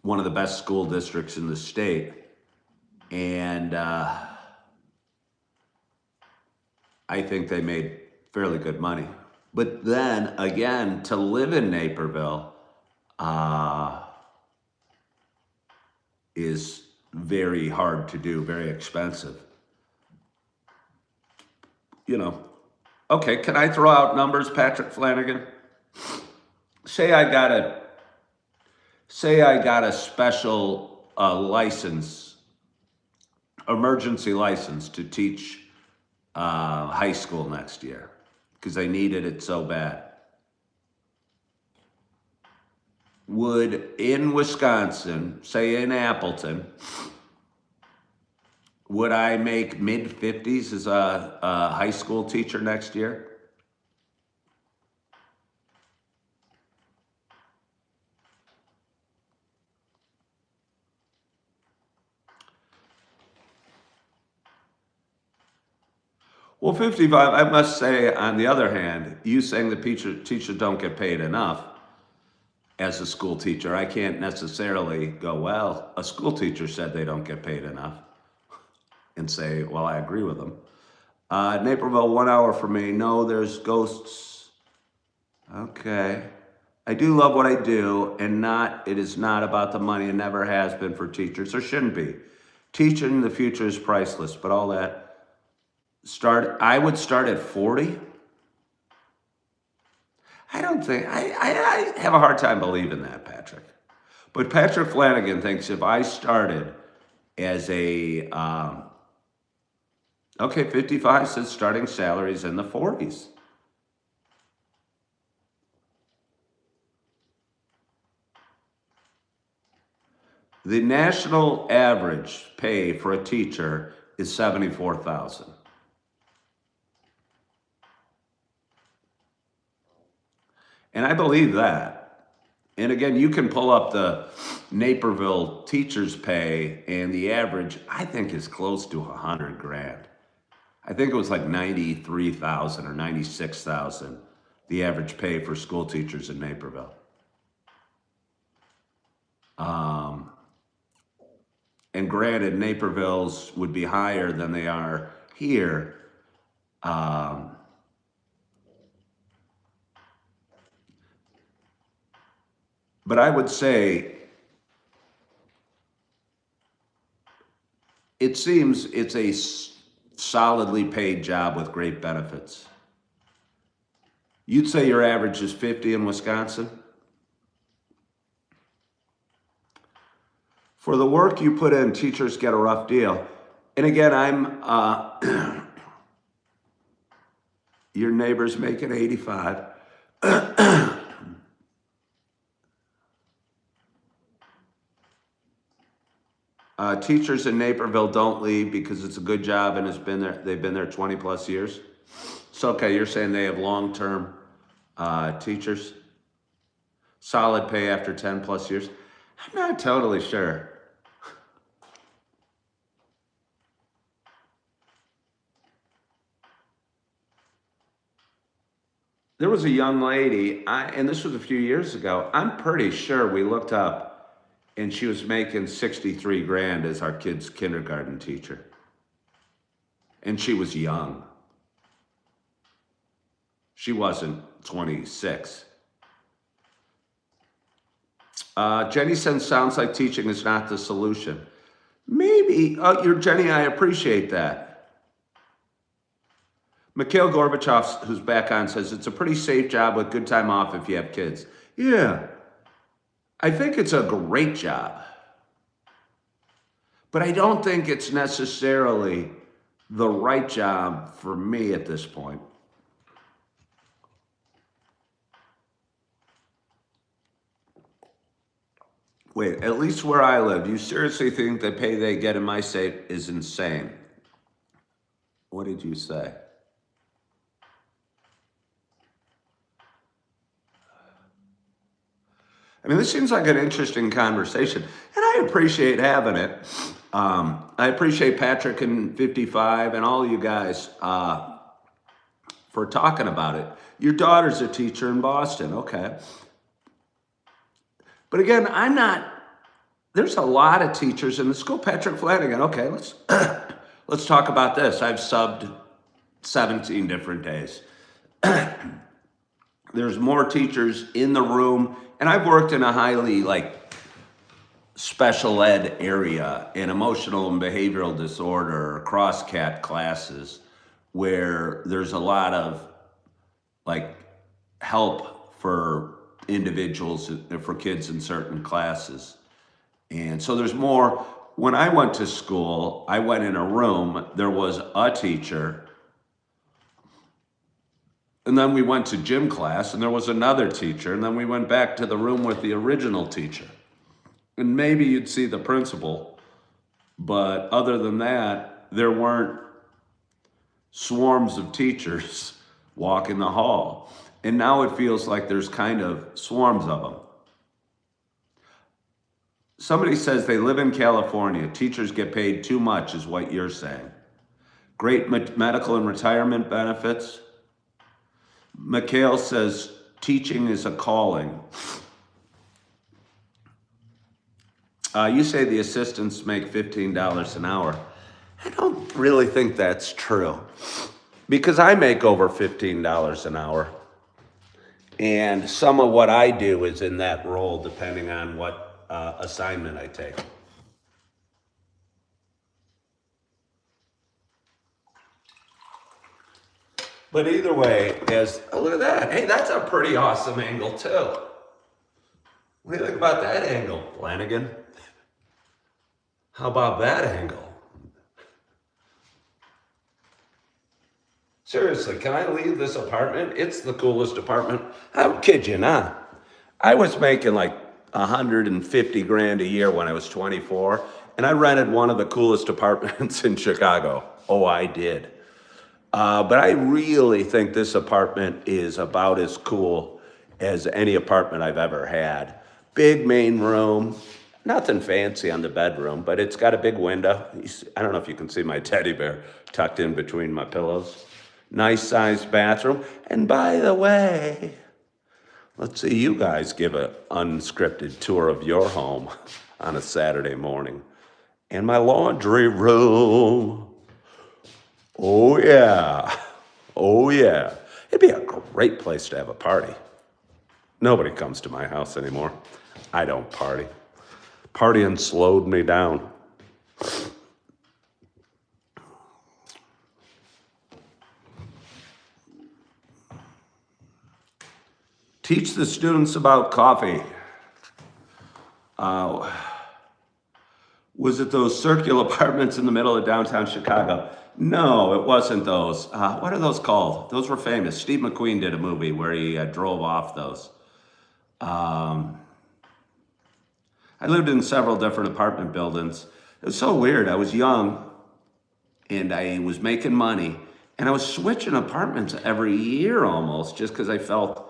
one of the best school districts in the state. And I think they made fairly good money. But then again, to live in Naperville is very hard to do, very expensive. You know, okay, can I throw out numbers, Patrick Flanagan? Say I got a special license, emergency license to teach high school next year because I needed it so bad. Would, in Wisconsin, say in Appleton, would I make mid-50s as a high school teacher next year? Well, 55, I must say, on the other hand, you saying that teachers don't get paid enough as a school teacher, I can't necessarily go, well, a school teacher said they don't get paid enough, and say, well, I agree with them. Naperville, 1 hour for me. No, there's ghosts. Okay. I do love what I do, and it is not about the money. It never has been for teachers. There shouldn't be. Teaching in the future is priceless, but all that I would start at 40. I don't think, I have a hard time believing that, Patrick. But Patrick Flanagan thinks if I started as a, okay, 55 says starting salaries in the 40s. The national average pay for a teacher is $74,000. And I believe that. And again, you can pull up the Naperville teachers' pay, and the average, I think, is close to 100 grand. I think it was like 93,000 or 96,000, the average pay for school teachers in Naperville. And granted, Naperville's would be higher than they are here. But I would say it seems it's a solidly paid job with great benefits. You'd say your average is 50 in Wisconsin? For the work you put in, teachers get a rough deal. And again, your neighbor's making 85. Teachers in Naperville don't leave because it's a good job and they've been there 20 plus years. So, okay, you're saying they have long-term teachers? Solid pay after 10 plus years? I'm not totally sure. There was a young lady, and this was a few years ago, I'm pretty sure we looked up, and she was making 63 grand as our kid's kindergarten teacher. And she was young. She wasn't 26. Jenny says, sounds like teaching is not the solution. Maybe, you're Jenny, I appreciate that. Mikhail Gorbachev, who's back on, says, it's a pretty safe job with good time off if you have kids. Yeah, I think it's a great job. But I don't think it's necessarily the right job for me at this point. Wait, at least where I live, you seriously think the pay they get in my state is insane? What did you say? I mean, this seems like an interesting conversation, and I appreciate having it. I appreciate Patrick and 55 and all you guys for talking about it. Your daughter's a teacher in Boston, okay. But again, there's a lot of teachers in the school. Patrick Flanagan, okay, let's talk about this. I've subbed 17 different days. There's more teachers in the room, and I've worked in a highly special ed area in emotional and behavioral disorder or cross-cat classes where there's a lot of help for individuals, for kids in certain classes. And so there's more. When I went to school, I went in a room, there was a teacher, and then we went to gym class and there was another teacher, and then we went back to the room with the original teacher. And maybe you'd see the principal, but other than that, there weren't swarms of teachers walking the hall. And now it feels like there's kind of swarms of them. Somebody says they live in California. Teachers get paid too much is what you're saying. Great medical and retirement benefits. Mikhail says teaching is a calling. You say the assistants make $15 an hour. I don't really think that's true because I make over $15 an hour. And some of what I do is in that role depending on what assignment I take. But either way, oh, look at that. Hey, that's a pretty awesome angle too. What do you think about that angle, Flanagan? How about that angle? Seriously, can I leave this apartment? It's the coolest apartment. I don't kid you not. I was making like 150 grand a year when I was 24, and I rented one of the coolest apartments in Chicago. Oh, I did. But I really think this apartment is about as cool as any apartment I've ever had. Big main room, nothing fancy on the bedroom, but it's got a big window. I don't know if you can see my teddy bear tucked in between my pillows. Nice sized bathroom. And by the way, let's see you guys give an unscripted tour of your home on a Saturday morning. And my laundry room. Oh yeah. Oh yeah. It'd be a great place to have a party. Nobody comes to my house anymore. I don't party. Partying slowed me down. Teach the students about coffee. Was it those circular apartments in the middle of downtown Chicago? No, it wasn't those. What are those called? Those were famous. Steve McQueen did a movie where he drove off those. I lived in several different apartment buildings. It was so weird. I was young and I was making money and I was switching apartments every year almost just because I felt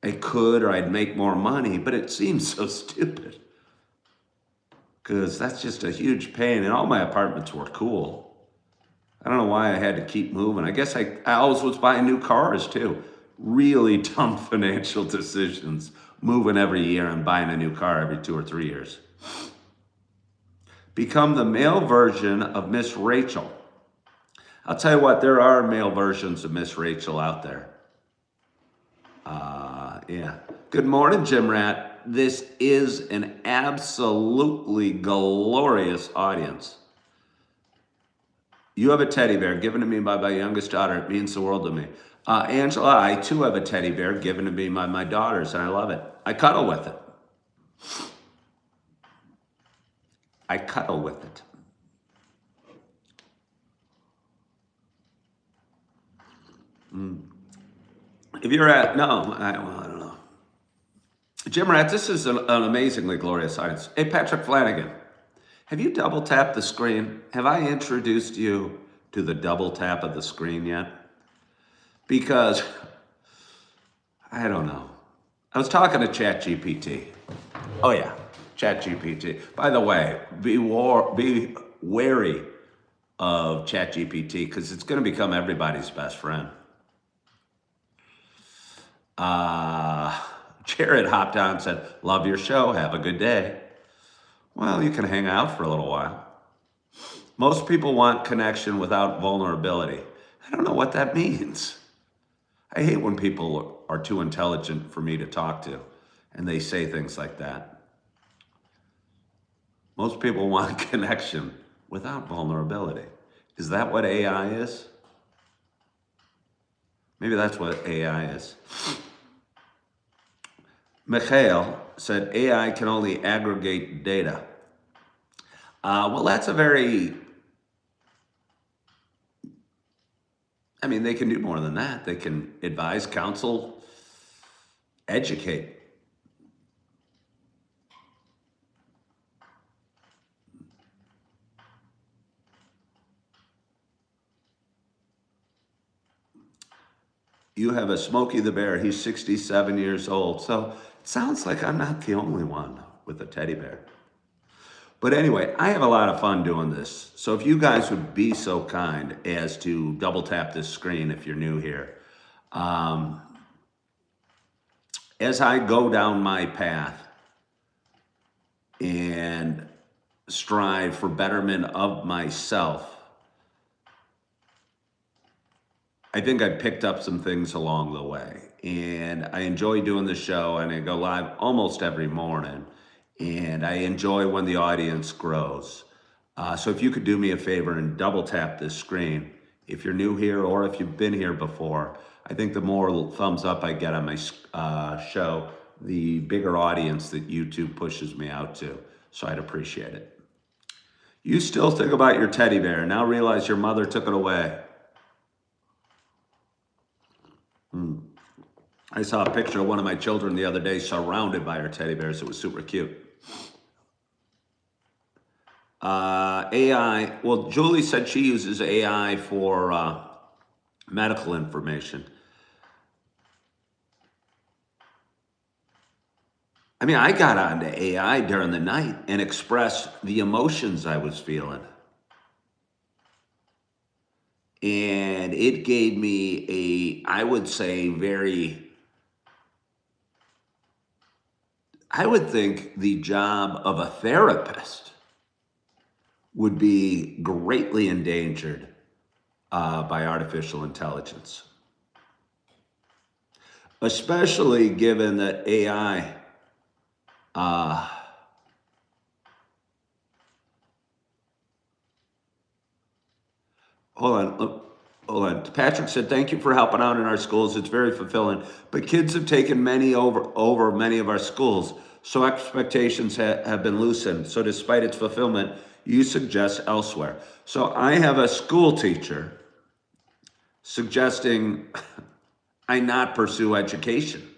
I could or I'd make more money, but it seems so stupid because that's just a huge pain and all my apartments were cool. I don't know why I had to keep moving. I guess I always was buying new cars too. Really dumb financial decisions, moving every year and buying a new car every 2 or 3 years. Become the male version of Miss Rachel. I'll tell you what, there are male versions of Miss Rachel out there. Yeah. Good morning, Jim Rat. This is an absolutely glorious audience. You have a teddy bear given to me by my youngest daughter. It means the world to me. Angela, I too have a teddy bear given to me by my daughters, and I love it. I cuddle with it. I cuddle with it. If you're I don't know. Jim Rat, this is an amazingly glorious audience. Hey, Patrick Flanagan, have you double tapped the screen? Have I introduced you to the double tap of the screen yet? Because, I don't know. I was talking to ChatGPT. Oh yeah, ChatGPT. By the way, be wary of ChatGPT because it's going to become everybody's best friend. Jared hopped on and said, love your show, have a good day. Well, you can hang out for a little while. Most people want connection without vulnerability. I don't know what that means. I hate when people are too intelligent for me to talk to and they say things like that. Most people want connection without vulnerability. Is that what AI is? Maybe that's what AI is. Mikhail said AI can only aggregate data. Well, that's a very, they can do more than that. They can advise, counsel, educate. You have a Smokey the Bear. He's 67 years old. So it sounds like I'm not the only one with a teddy bear. But anyway, I have a lot of fun doing this. So if you guys would be so kind as to double tap this screen if you're new here. As I go down my path and strive for betterment of myself, I think I picked up some things along the way. And I enjoy doing the show, and I go live almost every morning. And I enjoy when the audience grows. So if you could do me a favor and double tap this screen, if you're new here or if you've been here before. I think the more thumbs up I get on my show, the bigger audience that YouTube pushes me out to. So I'd appreciate it. You still think about your teddy bear. Now realize your mother took it away. I saw a picture of one of my children the other day surrounded by her teddy bears. It was super cute. AI, well, Julie said she uses AI for medical information. I mean, I got onto AI during the night and expressed the emotions I was feeling. And it gave me I would say I would think the job of a therapist would be greatly endangered by artificial intelligence. Especially given that AI hold on. Patrick said, thank you for helping out in our schools. It's very fulfilling. But kids have taken many over many of our schools, so expectations have been loosened. So despite its fulfillment, you suggest elsewhere. So I have a school teacher suggesting I not pursue education.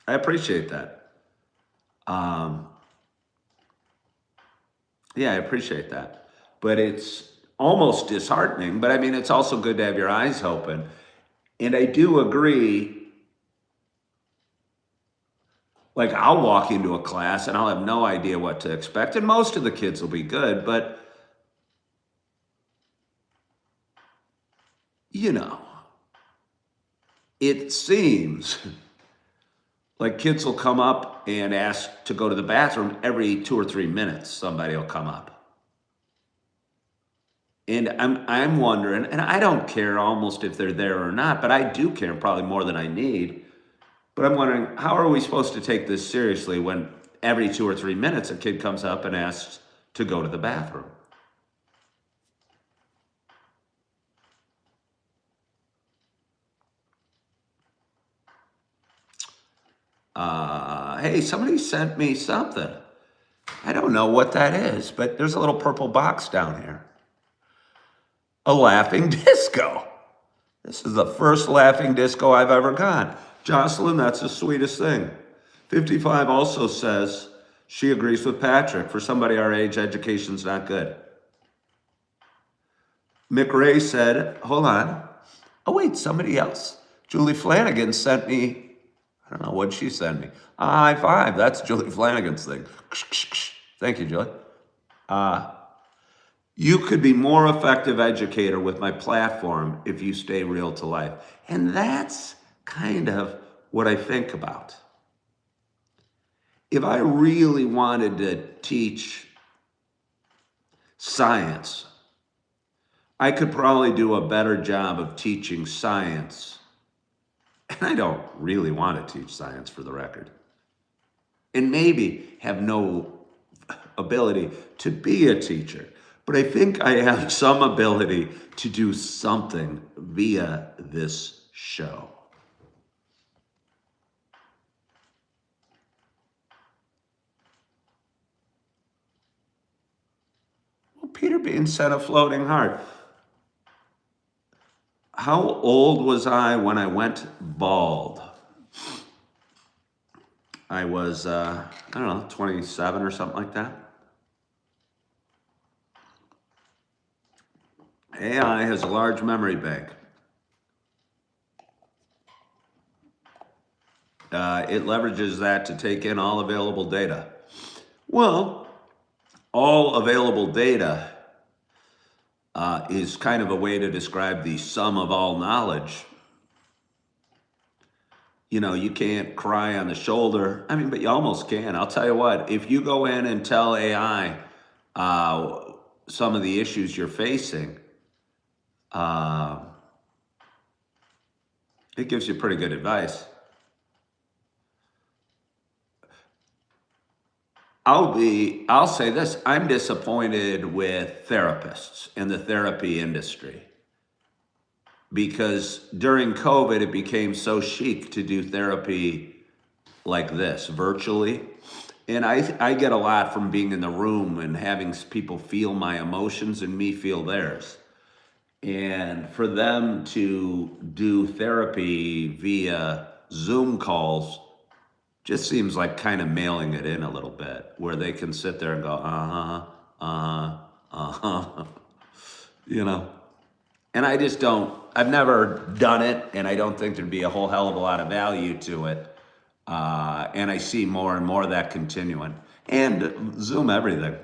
I appreciate that. Yeah, I appreciate that. But it's almost disheartening. But I mean, it's also good to have your eyes open. And I do agree. Like, I'll walk into a class and I'll have no idea what to expect. And most of the kids will be good. But, you know, it seems like kids will come up and ask to go to the bathroom every 2 or 3 minutes. Somebody will come up. And I'm wondering, and I don't care almost if they're there or not, but I do care probably more than I need. But I'm wondering, how are we supposed to take this seriously when every 2 or 3 minutes a kid comes up and asks to go to the bathroom? Hey, somebody sent me something. I don't know what that is, but there's a little purple box down here. A laughing disco. This is the first laughing disco I've ever got. Jocelyn, that's the sweetest thing. 55 also says she agrees with Patrick. For somebody our age, education's not good. Mick Ray said, hold on. Oh, wait, somebody else. Julie Flanagan sent me, I don't know, what'd she send me? A high five. That's Julie Flanagan's thing. Thank you, Julie. You could be more effective educator with my platform if you stay real to life. And that's kind of what I think about. If I really wanted to teach science, I could probably do a better job of teaching science. And I don't really want to teach science, for the record. And maybe have no ability to be a teacher. But I think I have some ability to do something via this show. Well, Peter Bean sent a floating heart. How old was I when I went bald? I was, I don't know, 27 or something like that. AI has a large memory bank. It leverages that to take in all available data. Well, all available data is kind of a way to describe the sum of all knowledge. You know, you can't cry on the shoulder. I mean, but you almost can. I'll tell you what, if you go in and tell AI some of the issues you're facing, it gives you pretty good advice. I'll say this, I'm disappointed with therapists in the therapy industry because during COVID, it became so chic to do therapy like this virtually. And I get a lot from being in the room and having people feel my emotions and me feel theirs. And for them to do therapy via Zoom calls just seems like kind of mailing it in a little bit, where they can sit there and go, you know. And I just don't, I've never done it, and I don't think there'd be a whole hell of a lot of value to it. And I see more and more of that continuing. And Zoom everything.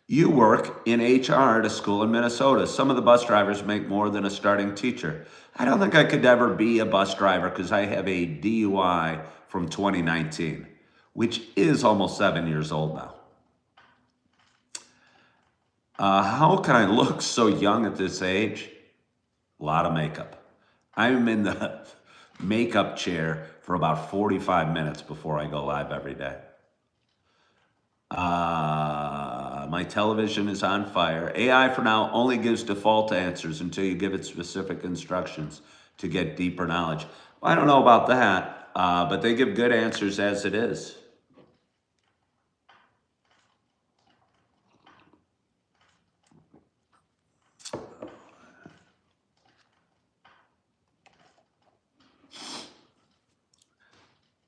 You work in HR at a school in Minnesota. Some of the bus drivers make more than a starting teacher. I don't think I could ever be a bus driver because I have a DUI from 2019, which is almost 7 years old now. How can I look so young at this age? A lot of makeup. I'm in the makeup chair for about 45 minutes before I go live every day. My television is on fire. AI for now only gives default answers until you give it specific instructions to get deeper knowledge. Well, I don't know about that, but they give good answers as it is.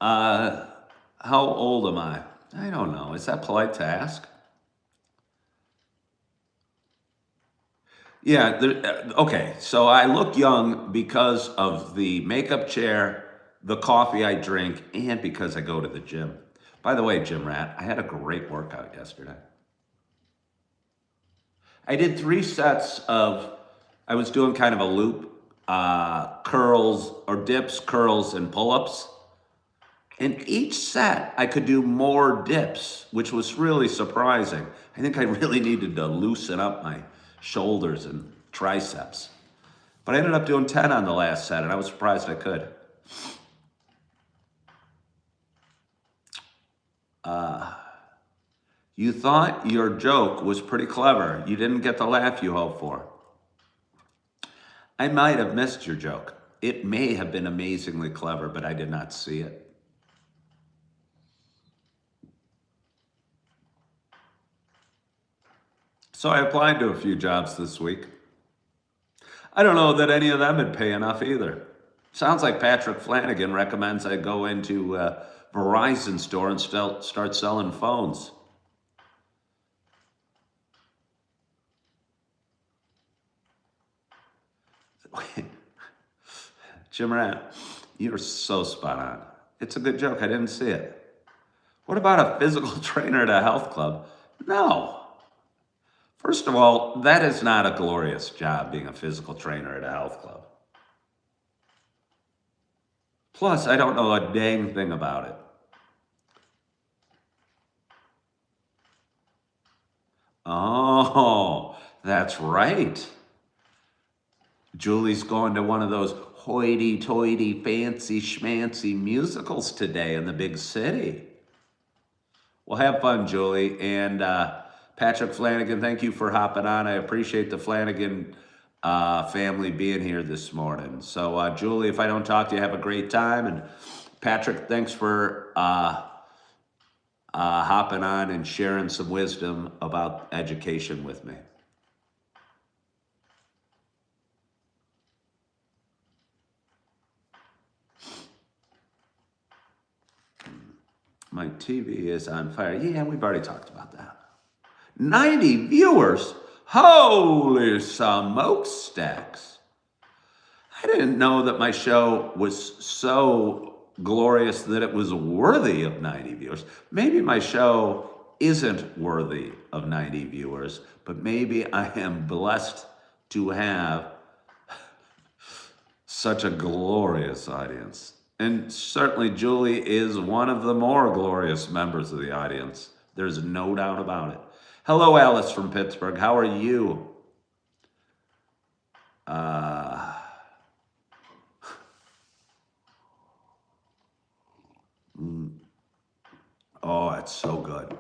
How old am I? I don't know. Is that polite to ask? Yeah, okay. So I look young because of the makeup chair, the coffee I drink, and because I go to the gym. By the way, Gym Rat, I had a great workout yesterday. I did 3 sets of, I was doing kind of a loop, curls or dips, curls, and pull-ups. And each set, I could do more dips, which was really surprising. I think I really needed to loosen up my shoulders and triceps. But I ended up doing 10 on the last set, and I was surprised I could. You thought your joke was pretty clever. You didn't get the laugh you hoped for. I might have missed your joke. It may have been amazingly clever, but I did not see it. So I applied to a few jobs this week. I don't know that any of them would pay enough either. Sounds like Patrick Flanagan recommends I go into a Verizon store and start selling phones. Jim Rat, you're so spot on. It's a good joke. I didn't see it. What about a physical trainer at a health club? No. First of all, that is not a glorious job being a physical trainer at a health club. Plus, I don't know a dang thing about it. Oh, that's right. Julie's going to one of those hoity-toity, fancy schmancy musicals today in the big city. Well, have fun, Julie. And Patrick Flanagan, thank you for hopping on. I appreciate the Flanagan family being here this morning. So, Julie, if I don't talk to you, have a great time. And Patrick, thanks for hopping on and sharing some wisdom about education with me. My TV is on fire. Yeah, we've already talked about that. 90 viewers. Holy smokestacks. I didn't know that my show was so glorious that it was worthy of 90 viewers. Maybe my show isn't worthy of 90 viewers, but maybe I am blessed to have such a glorious audience. And certainly Julie is one of the more glorious members of the audience. There's no doubt about it. Hello, Alice from Pittsburgh. How are you? Oh, it's so good.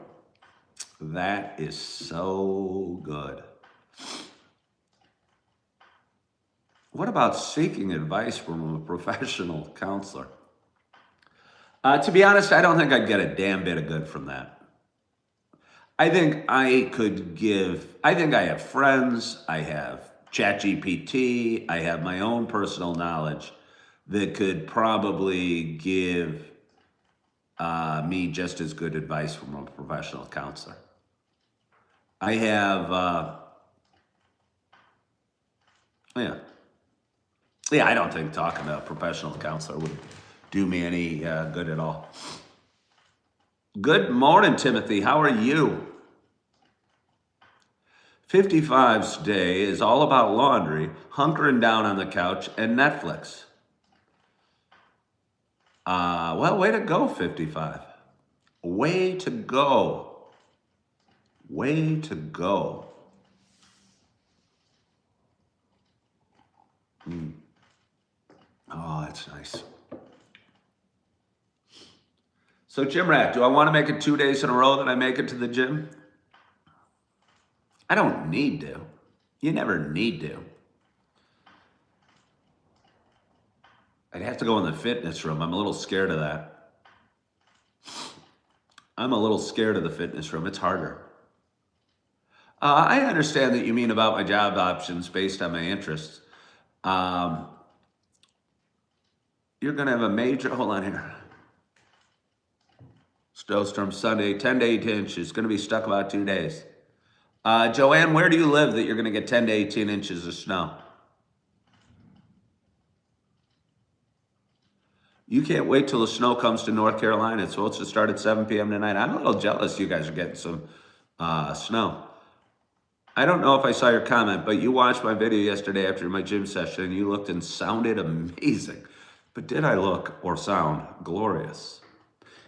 That is so good. What about seeking advice from a professional counselor? To be honest, I don't think I'd get a damn bit of good from that. I think I have friends, I have ChatGPT, I have my own personal knowledge that could probably give me just as good advice from a professional counselor. I have, I don't think talking to a professional counselor would do me any good at all. Good morning, Timothy. How are you? 55's day is all about laundry, hunkering down on the couch, and Netflix. Well, way to go, 55. Way to go. Way to go. Oh, that's nice. So, Gym Rat, do I want to make it 2 days in a row that I make it to the gym? I don't need to. You never need to. I'd have to go in the fitness room. I'm a little scared of that. I'm a little scared of the fitness room. It's harder. I understand that you mean about my job options based on my interests. You're going to have a major, hold on here. Snowstorm Sunday, 10 to 18 inches. Going to be stuck about 2 days. Joanne, where do you live that you're going to get 10 to 18 inches of snow? You can't wait till the snow comes to North Carolina. It's supposed to start at 7 p.m. tonight. I'm a little jealous you guys are getting some snow. I don't know if I saw your comment, but you watched my video yesterday after my gym session, and you looked and sounded amazing. But did I look or sound glorious?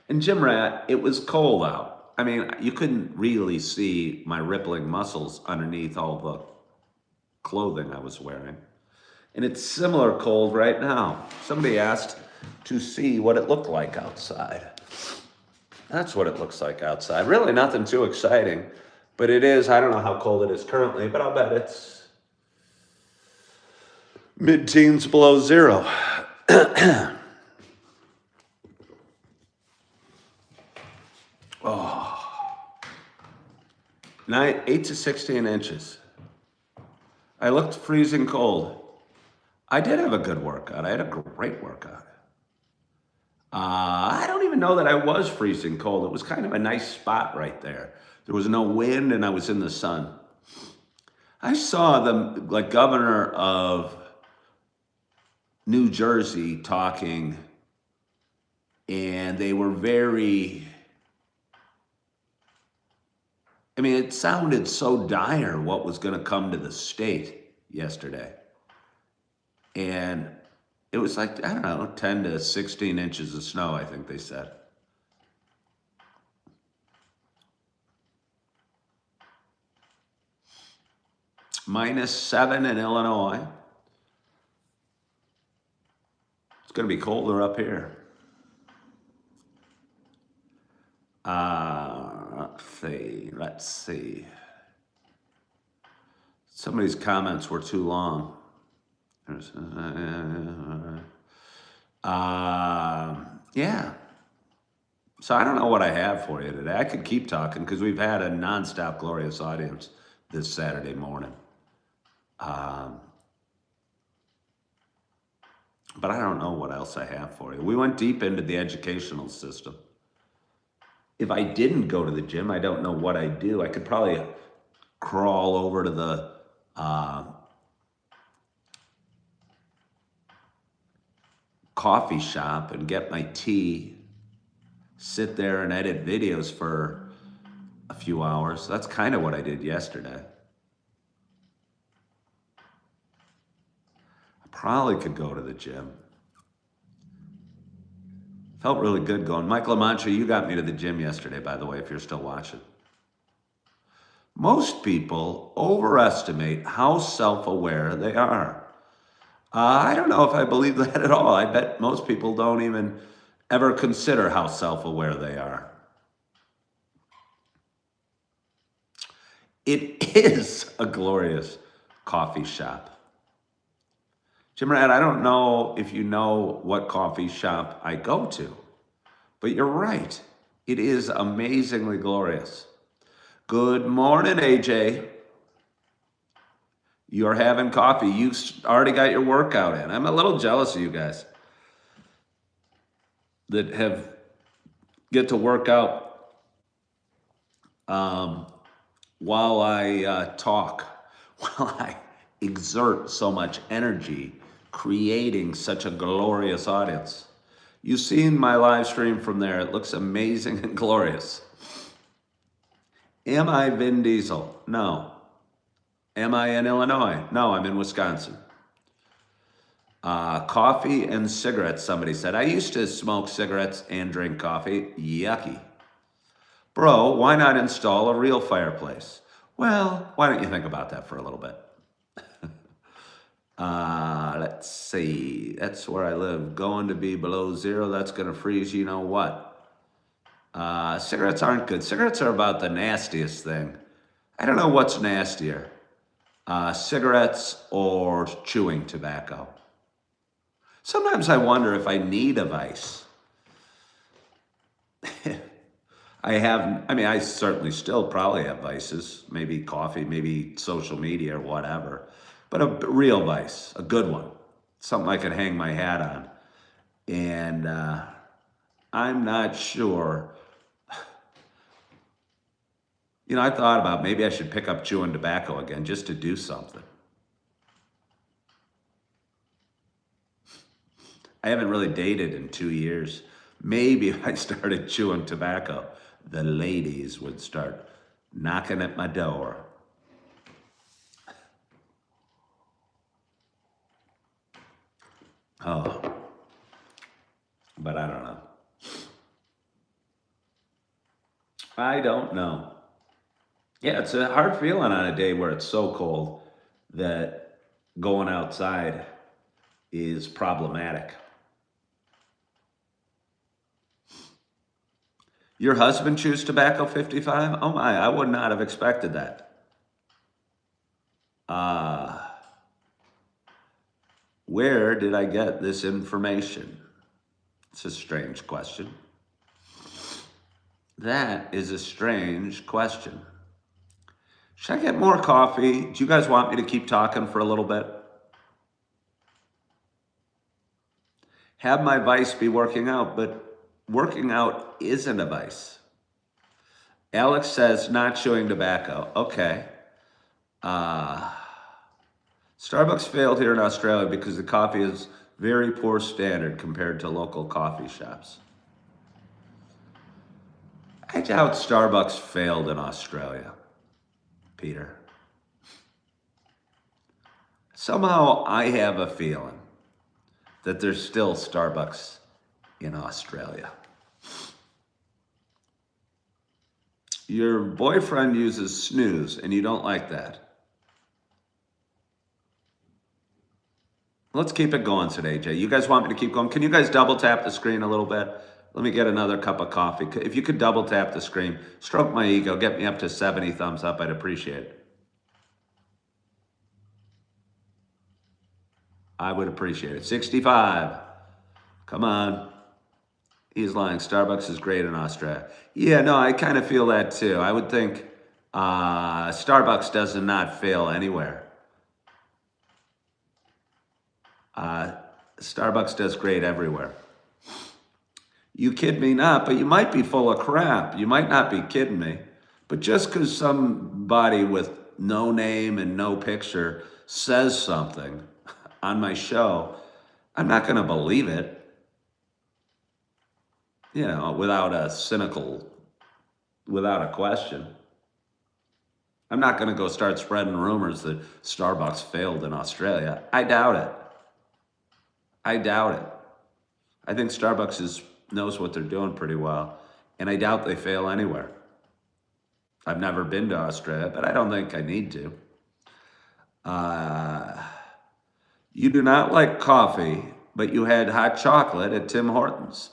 And Gym Rat, it was cold out. I mean, you couldn't really see my rippling muscles underneath all the clothing I was wearing. And it's similar cold right now. Somebody asked to see what it looked like outside. That's what it looks like outside. Really nothing too exciting, but it is, I don't know how cold it is currently, but I'll bet it's mid-teens below zero. Oh, 8 to 16 inches. I looked freezing cold. I did have a good workout. I had a great workout. I don't even know that I was freezing cold. It was kind of a nice spot right there. There was no wind and I was in the sun. I saw the governor of New Jersey talking, and they were it sounded so dire what was going to come to the state yesterday. And it was like, I don't know, 10 to 16 inches of snow, I think they said. -7 in Illinois. It's going to be colder up here. Let's see. Some of these comments were too long. Yeah. So I don't know what I have for you today. I could keep talking because we've had a nonstop glorious audience this Saturday morning. But I don't know what else I have for you. We went deep into the educational system. If I didn't go to the gym, I don't know what I'd do. I could probably crawl over to the coffee shop and get my tea, sit there and edit videos for a few hours. That's kind of what I did yesterday. I probably could go to the gym. Felt really good going. Mike LaMancha, you got me to the gym yesterday, by the way, if you're still watching. Most people overestimate how self-aware they are. I don't know if I believe that at all. I bet most people don't even ever consider how self-aware they are. It is a glorious coffee shop. Jim Rad, I don't know if you know what coffee shop I go to, but you're right. It is amazingly glorious. Good morning, AJ. You're having coffee. You already got your workout in. I'm a little jealous of you guys that get to work out while I talk, while I exert so much energy, creating such a glorious audience. You've seen my live stream from there. It looks amazing and glorious. Am I Vin Diesel? No. Am I in Illinois? No, I'm in Wisconsin. Coffee and cigarettes, somebody said. I used to smoke cigarettes and drink coffee. Yucky. Bro, why not install a real fireplace? Well, why don't you think about that for a little bit? Let's see. That's where I live. Going to be below zero. That's going to freeze you know what. Cigarettes aren't good. Cigarettes are about the nastiest thing. I don't know what's nastier. Cigarettes or chewing tobacco. Sometimes I wonder if I need a vice. I certainly still probably have vices, maybe coffee, maybe social media or whatever, but a real vice, a good one, something I could hang my hat on. And I'm not sure. I thought about maybe I should pick up chewing tobacco again just to do something. I haven't really dated in 2 years. Maybe if I started chewing tobacco, the ladies would start knocking at my door. Oh, but I don't know. I don't know. Yeah, it's a hard feeling on a day where it's so cold that going outside is problematic. Your husband chews tobacco 55? Oh my, I would not have expected that. Where did I get this information? It's a strange question. That is a strange question. Should I get more coffee? Do you guys want me to keep talking for a little bit? Have my vice be working out, but working out isn't a vice. Alex says not chewing tobacco. Okay. Starbucks failed here in Australia because the coffee is very poor standard compared to local coffee shops. I doubt Starbucks failed in Australia, Peter. Somehow I have a feeling that there's still Starbucks in Australia. Your boyfriend uses snooze and you don't like that. Let's keep it going today, Jay. You guys want me to keep going? Can you guys double tap the screen a little bit? Let me get another cup of coffee. If you could double tap the screen, stroke my ego, get me up to 70 thumbs up, I'd appreciate it. I would appreciate it. 65. Come on. He's lying. Starbucks is great in Australia. Yeah, no, I kind of feel that too. I would think Starbucks does not fail anywhere. Starbucks does great everywhere. You kid me not, but you might be full of crap. You might not be kidding me. But just because somebody with no name and no picture says something on my show, I'm not going to believe it. Without a question. I'm not going to go start spreading rumors that Starbucks failed in Australia. I doubt it. I think Starbucks knows what they're doing pretty well, and I doubt they fail anywhere. I've never been to Australia, but I don't think I need to. You do not like coffee, but you had hot chocolate at Tim Hortons.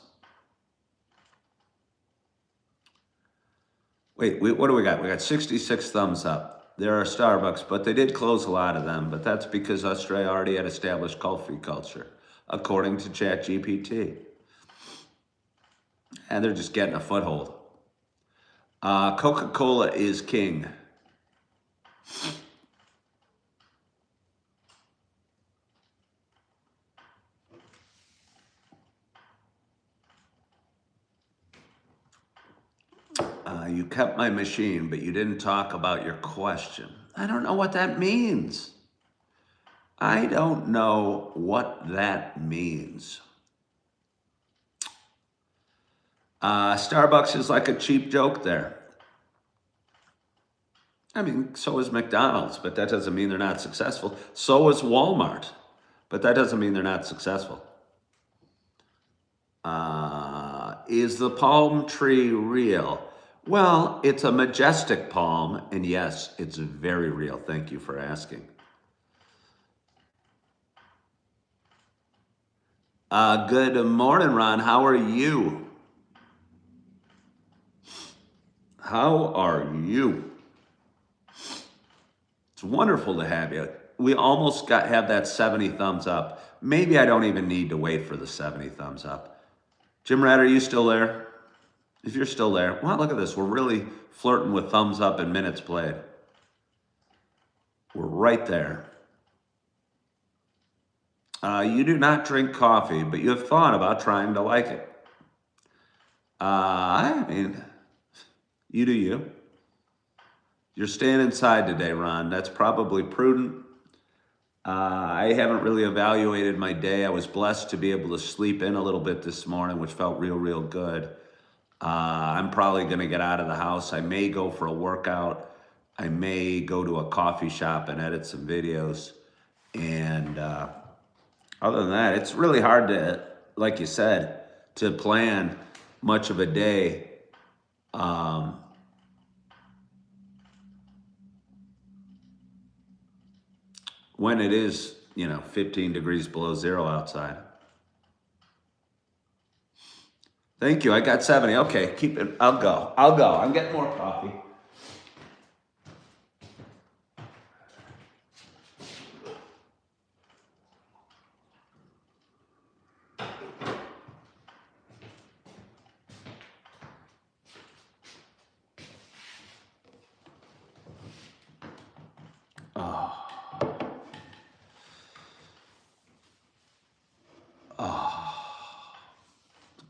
Wait, what do we got? We got 66 thumbs up. There are Starbucks, but they did close a lot of them. But that's because Australia already had established coffee culture, according to ChatGPT. And they're just getting a foothold. Coca-Cola is king. You kept my machine, but you didn't talk about your question. I don't know what that means. I don't know what that means. Starbucks is like a cheap joke there. I mean, so is McDonald's, but that doesn't mean they're not successful. So is Walmart, but that doesn't mean they're not successful. Is the palm tree real? Well, it's a majestic palm, and yes, it's very real. Thank you for asking. Good morning, Ron. How are you? How are you? It's wonderful to have you. We almost have that 70 thumbs up. Maybe I don't even need to wait for the 70 thumbs up. Jim Rad, are you still there? If you're still there, wow, look at this. We're really flirting with thumbs up and minutes played. We're right there. You do not drink coffee, but you have thought about trying to like it. I mean, you do you. You're staying inside today, Ron. That's probably prudent. I haven't really evaluated my day. I was blessed to be able to sleep in a little bit this morning, which felt real, real good. I'm probably going to get out of the house. I may go for a workout. I may go to a coffee shop and edit some videos. And other than that, it's really hard to, like you said, to plan much of a day. When it is, 15 degrees below zero outside. Thank you. I got 70. Okay, keep it. I'll go. I'm getting more coffee.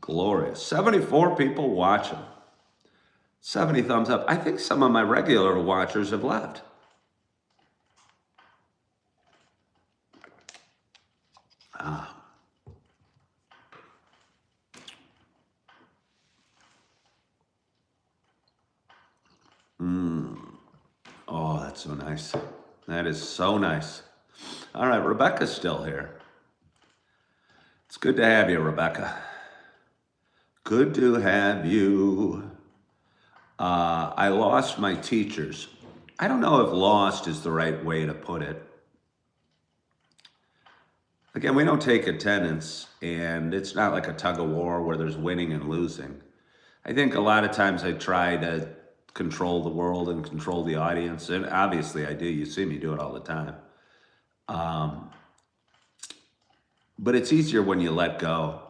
Glorious. 74 people watching. 70 thumbs up. I think some of my regular watchers have left. Oh, that's so nice. That is so nice. All right, Rebecca's still here. It's good to have you, Rebecca. Good to have you. I lost my teachers. I don't know if lost is the right way to put it. Again, we don't take attendance, and it's not like a tug of war where there's winning and losing. I think a lot of times I try to control the world and control the audience, and obviously I do. You see me do it all the time. But it's easier when you let go.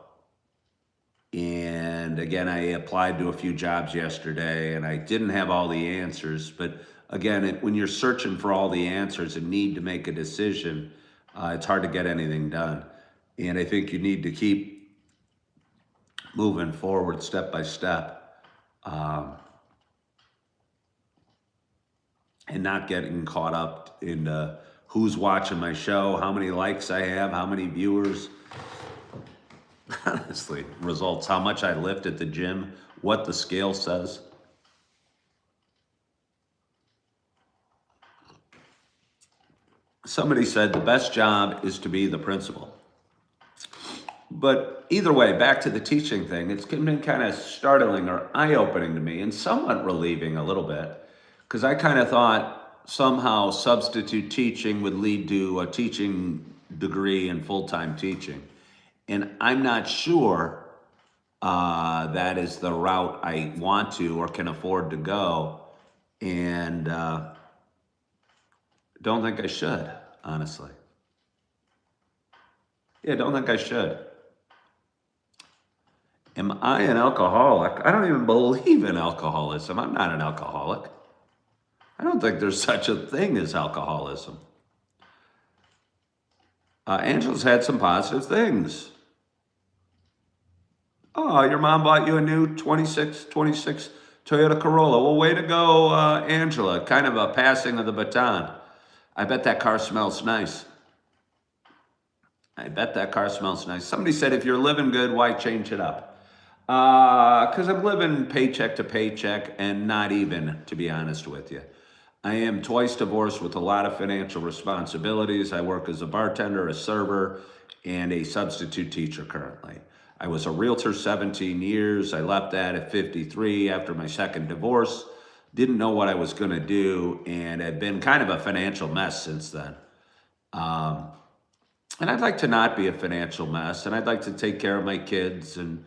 And again, I applied to a few jobs yesterday, and I didn't have all the answers. But again, when you're searching for all the answers and need to make a decision, it's hard to get anything done. And I think you need to keep moving forward step by step, and not getting caught up in who's watching my show, how many likes I have, how many viewers. Honestly, results, how much I lift at the gym, what the scale says. Somebody said the best job is to be the principal. But either way, back to the teaching thing, it's been kind of startling or eye-opening to me and somewhat relieving a little bit, because I kind of thought somehow substitute teaching would lead to a teaching degree and full-time teaching. And I'm not sure that is the route I want to or can afford to go. And don't think I should, honestly. Yeah, don't think I should. Am I an alcoholic? I don't even believe in alcoholism. I'm not an alcoholic. I don't think there's such a thing as alcoholism. Angela's had some positive things. Oh, your mom bought you a new 26 Toyota Corolla. Well, way to go, Angela. Kind of a passing of the baton. I bet that car smells nice. I bet that car smells nice. Somebody said, if you're living good, why change it up? Because I'm living paycheck to paycheck and not even, to be honest with you. I am twice divorced with a lot of financial responsibilities. I work as a bartender, a server, and a substitute teacher currently. I was a realtor 17 years. I left that at 53 after my second divorce. Didn't know what I was going to do, and had been kind of a financial mess since then. And I'd like to not be a financial mess, and I'd like to take care of my kids and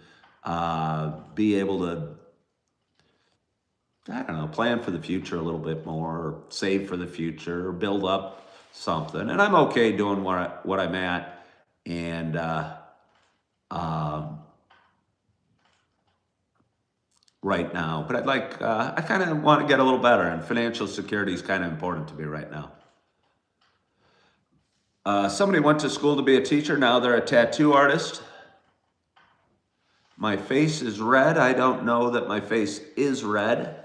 be able to, I don't know, plan for the future a little bit more, or save for the future, or build up something. And I'm okay doing what I'm at, and right now. But I'd like, I kind of want to get a little better, and financial security is kind of important to me right now. Somebody went to school to be a teacher. Now they're a tattoo artist. My face is red. I don't know that my face is red.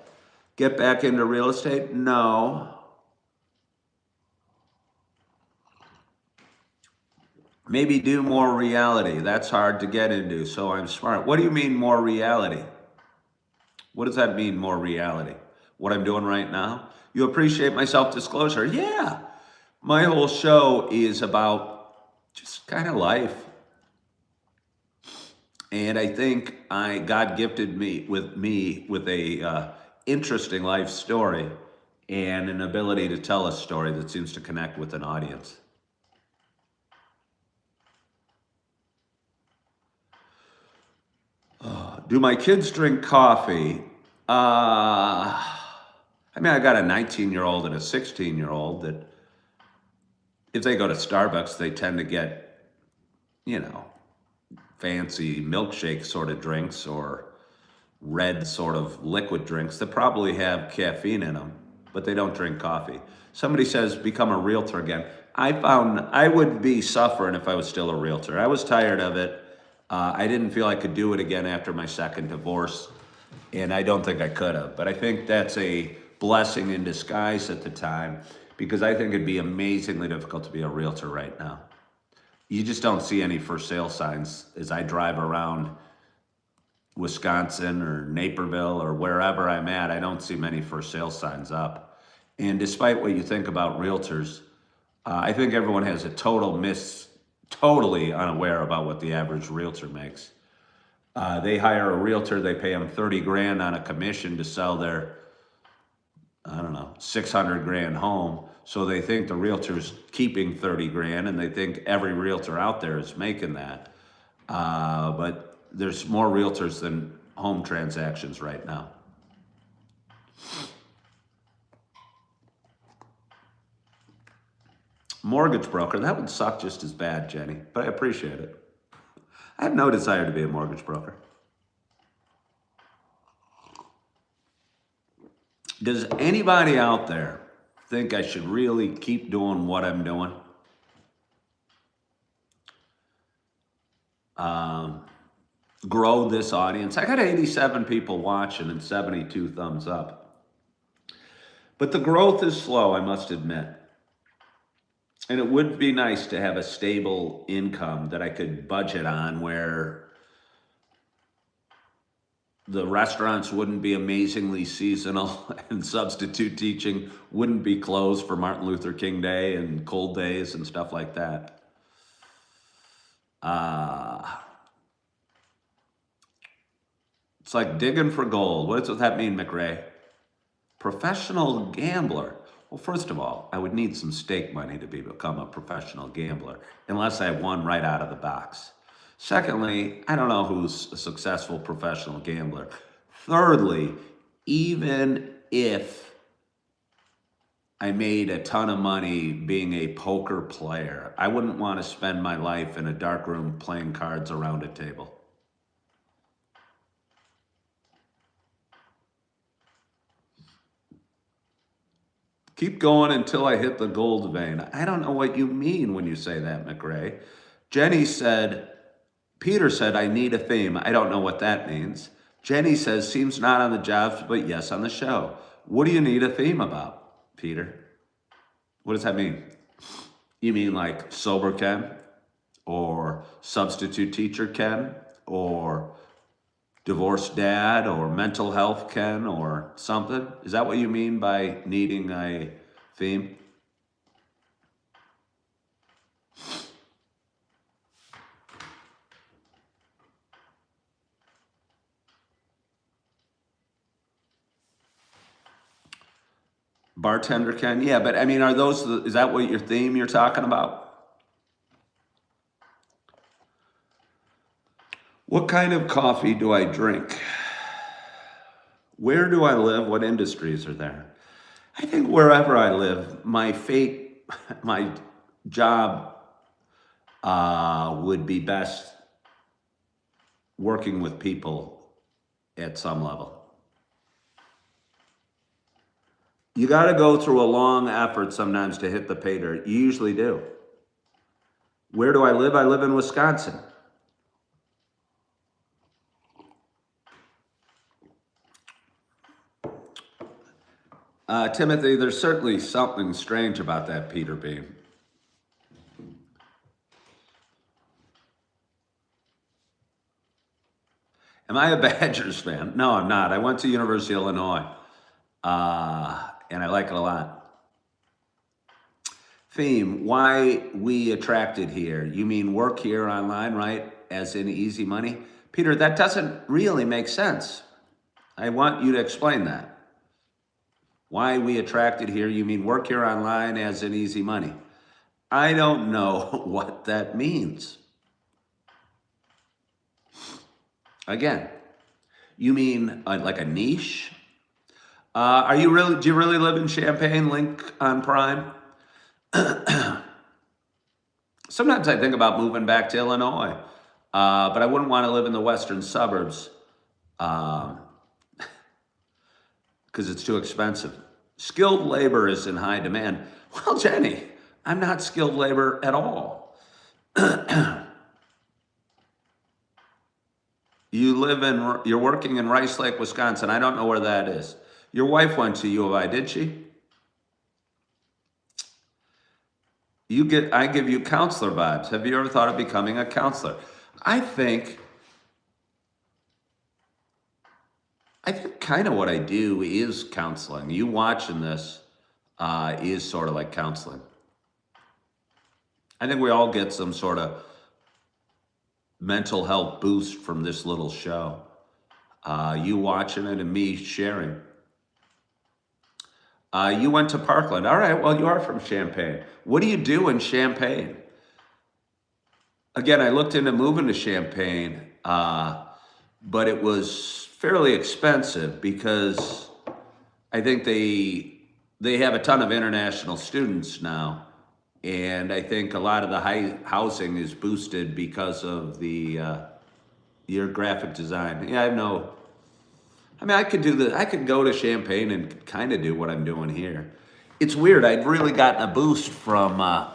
Get back into real estate? No. Maybe do more reality. That's hard to get into, so I'm smart. What do you mean more reality? What does that mean, more reality? What I'm doing right now? You appreciate my self-disclosure? Yeah. My whole show is about just kind of life. And I think God gifted me with a interesting life story and an ability to tell a story that seems to connect with an audience. Do my kids drink coffee? I mean, I got a 19-year-old and a 16-year-old that if they go to Starbucks, they tend to get, fancy milkshake sort of drinks or red sort of liquid drinks that probably have caffeine in them, but they don't drink coffee. Somebody says, become a realtor again. I found I would be suffering if I was still a realtor. I was tired of it. I didn't feel I could do it again after my second divorce, and I don't think I could have. But I think that's a blessing in disguise at the time, because I think it'd be amazingly difficult to be a realtor right now. You just don't see any for sale signs as I drive around Wisconsin or Naperville or wherever I'm at. I don't see many for sale signs up. And despite what you think about realtors, I think everyone has a totally unaware about what the average realtor makes. They hire a realtor, they pay them 30 grand on a commission to sell their, 600 grand home. So they think the realtor's keeping 30 grand, and they think every realtor out there is making that. But there's more realtors than home transactions right now. Mortgage broker, that would suck just as bad, Jenny, but I appreciate it. I have no desire to be a mortgage broker. Does anybody out there think I should really keep doing what I'm doing? Grow this audience. I got 87 people watching and 72 thumbs up. But the growth is slow, I must admit. And it would be nice to have a stable income that I could budget on, where the restaurants wouldn't be amazingly seasonal and substitute teaching wouldn't be closed for Martin Luther King Day and cold days and stuff like that. It's like digging for gold. What does that mean, McRae? Professional gambler. Well, first of all, I would need some stake money to become a professional gambler, unless I won right out of the box. Secondly, I don't know who's a successful professional gambler. Thirdly, even if I made a ton of money being a poker player. I wouldn't want to spend my life in a dark room playing cards around a table. Keep going until I hit the gold vein. I don't know what you mean when you say that, McRae. Jenny said, Peter said, I need a theme. I don't know what that means. Jenny says, seems not on the jobs, but yes on the show. What do you need a theme about, Peter? What does that mean? You mean like sober Ken? Or substitute teacher Ken? Or divorced dad? Or mental health Ken? Or something? Is that what you mean by needing a theme? Bartender Ken? Yeah, but I mean, is that what your theme you're talking about? What kind of coffee do I drink? Where do I live? What industries are there? I think wherever I live, my fate, my job would be best working with people at some level. You got to go through a long effort sometimes to hit the pay dirt. You usually do. Where do I live? I live in Wisconsin. Timothy, there's certainly something strange about that Peter Beam. Am I a Badgers fan? No, I'm not. I went to University of Illinois, and I like it a lot. Theme, why we attracted here. You mean work here online, right? As in easy money? Peter, that doesn't really make sense. I want you to explain that. Why we attracted here, you mean work here online as in easy money? I don't know what that means. Again, you mean like a niche? Do you really live in Champaign? Link on Prime? Sometimes I think about moving back to Illinois, but I wouldn't want to live in the western suburbs because it's too expensive. Skilled labor is in high demand. Well, Jenny, I'm not skilled labor at all. You're working in Rice Lake, Wisconsin. I don't know where that is. Your wife went to U of I, did she? I give you counselor vibes. Have you ever thought of becoming a counselor? I think kind of what I do is counseling. You watching this is sort of like counseling. I think we all get some sort of mental health boost from this little show. You watching it and me sharing. You went to Parkland. All right, well, you are from Champaign. What do you do in Champaign? Again, I looked into moving to Champaign, but it was fairly expensive because I think they have a ton of international students now. And I think a lot of the high housing is boosted because of your graphic design. Yeah, I could go to Champaign and kind of do what I'm doing here. It's weird. I'd really gotten a boost from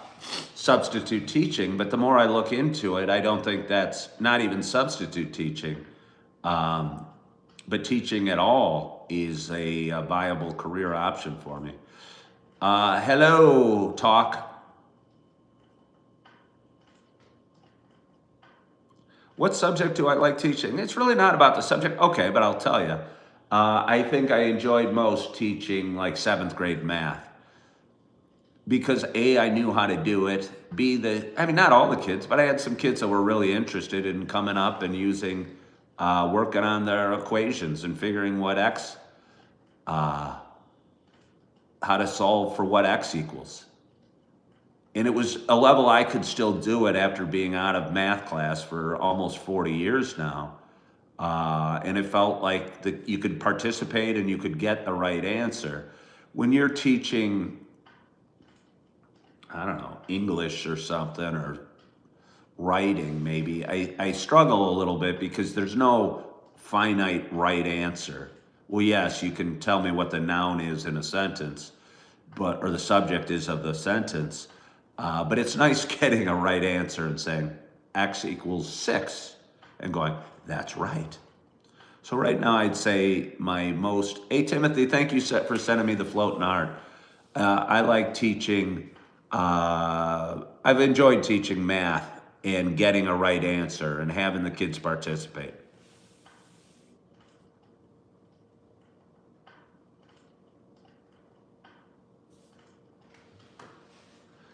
substitute teaching, but the more I look into it, I don't think that's not even substitute teaching. But teaching at all is a viable career option for me. Hello, Talk. What subject do I like teaching? It's really not about the subject. Okay, but I'll tell you. I think I enjoyed most teaching like 7th grade math. Because A, I knew how to do it. B, not all the kids, but I had some kids that were really interested in coming up and working on their equations and figuring how to solve for what X equals. And it was a level I could still do it after being out of math class for almost 40 years now. And it felt like you could participate and you could get the right answer. When you're teaching I don't know, English or something, or writing maybe. I struggle a little bit because there's no finite right answer. Well, yes, you can tell me what the noun is in a sentence, but or the subject is of the sentence. But it's nice getting a right answer and saying x equals 6 and going, that's right. So right now I'd say my most, hey Timothy, thank you for sending me the floating art. I like teaching, I've enjoyed teaching math and getting a right answer and having the kids participate.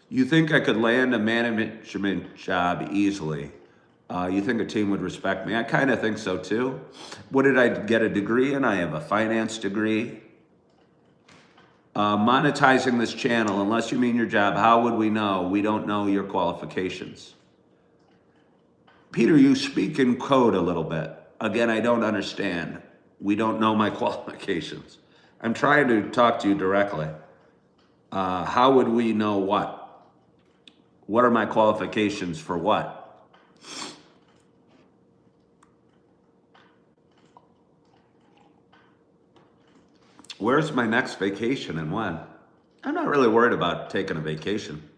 You think I could land a management job easily? You think a team would respect me? I kind of think so too. What did I get a degree in? I have a finance degree. Monetizing this channel, unless you mean your job, how would we know? We don't know your qualifications. Peter, you speak in code a little bit. Again, I don't understand. We don't know my qualifications. I'm trying to talk to you directly. How would we know what? What are my qualifications for what? Where's my next vacation and when? I'm not really worried about taking a vacation.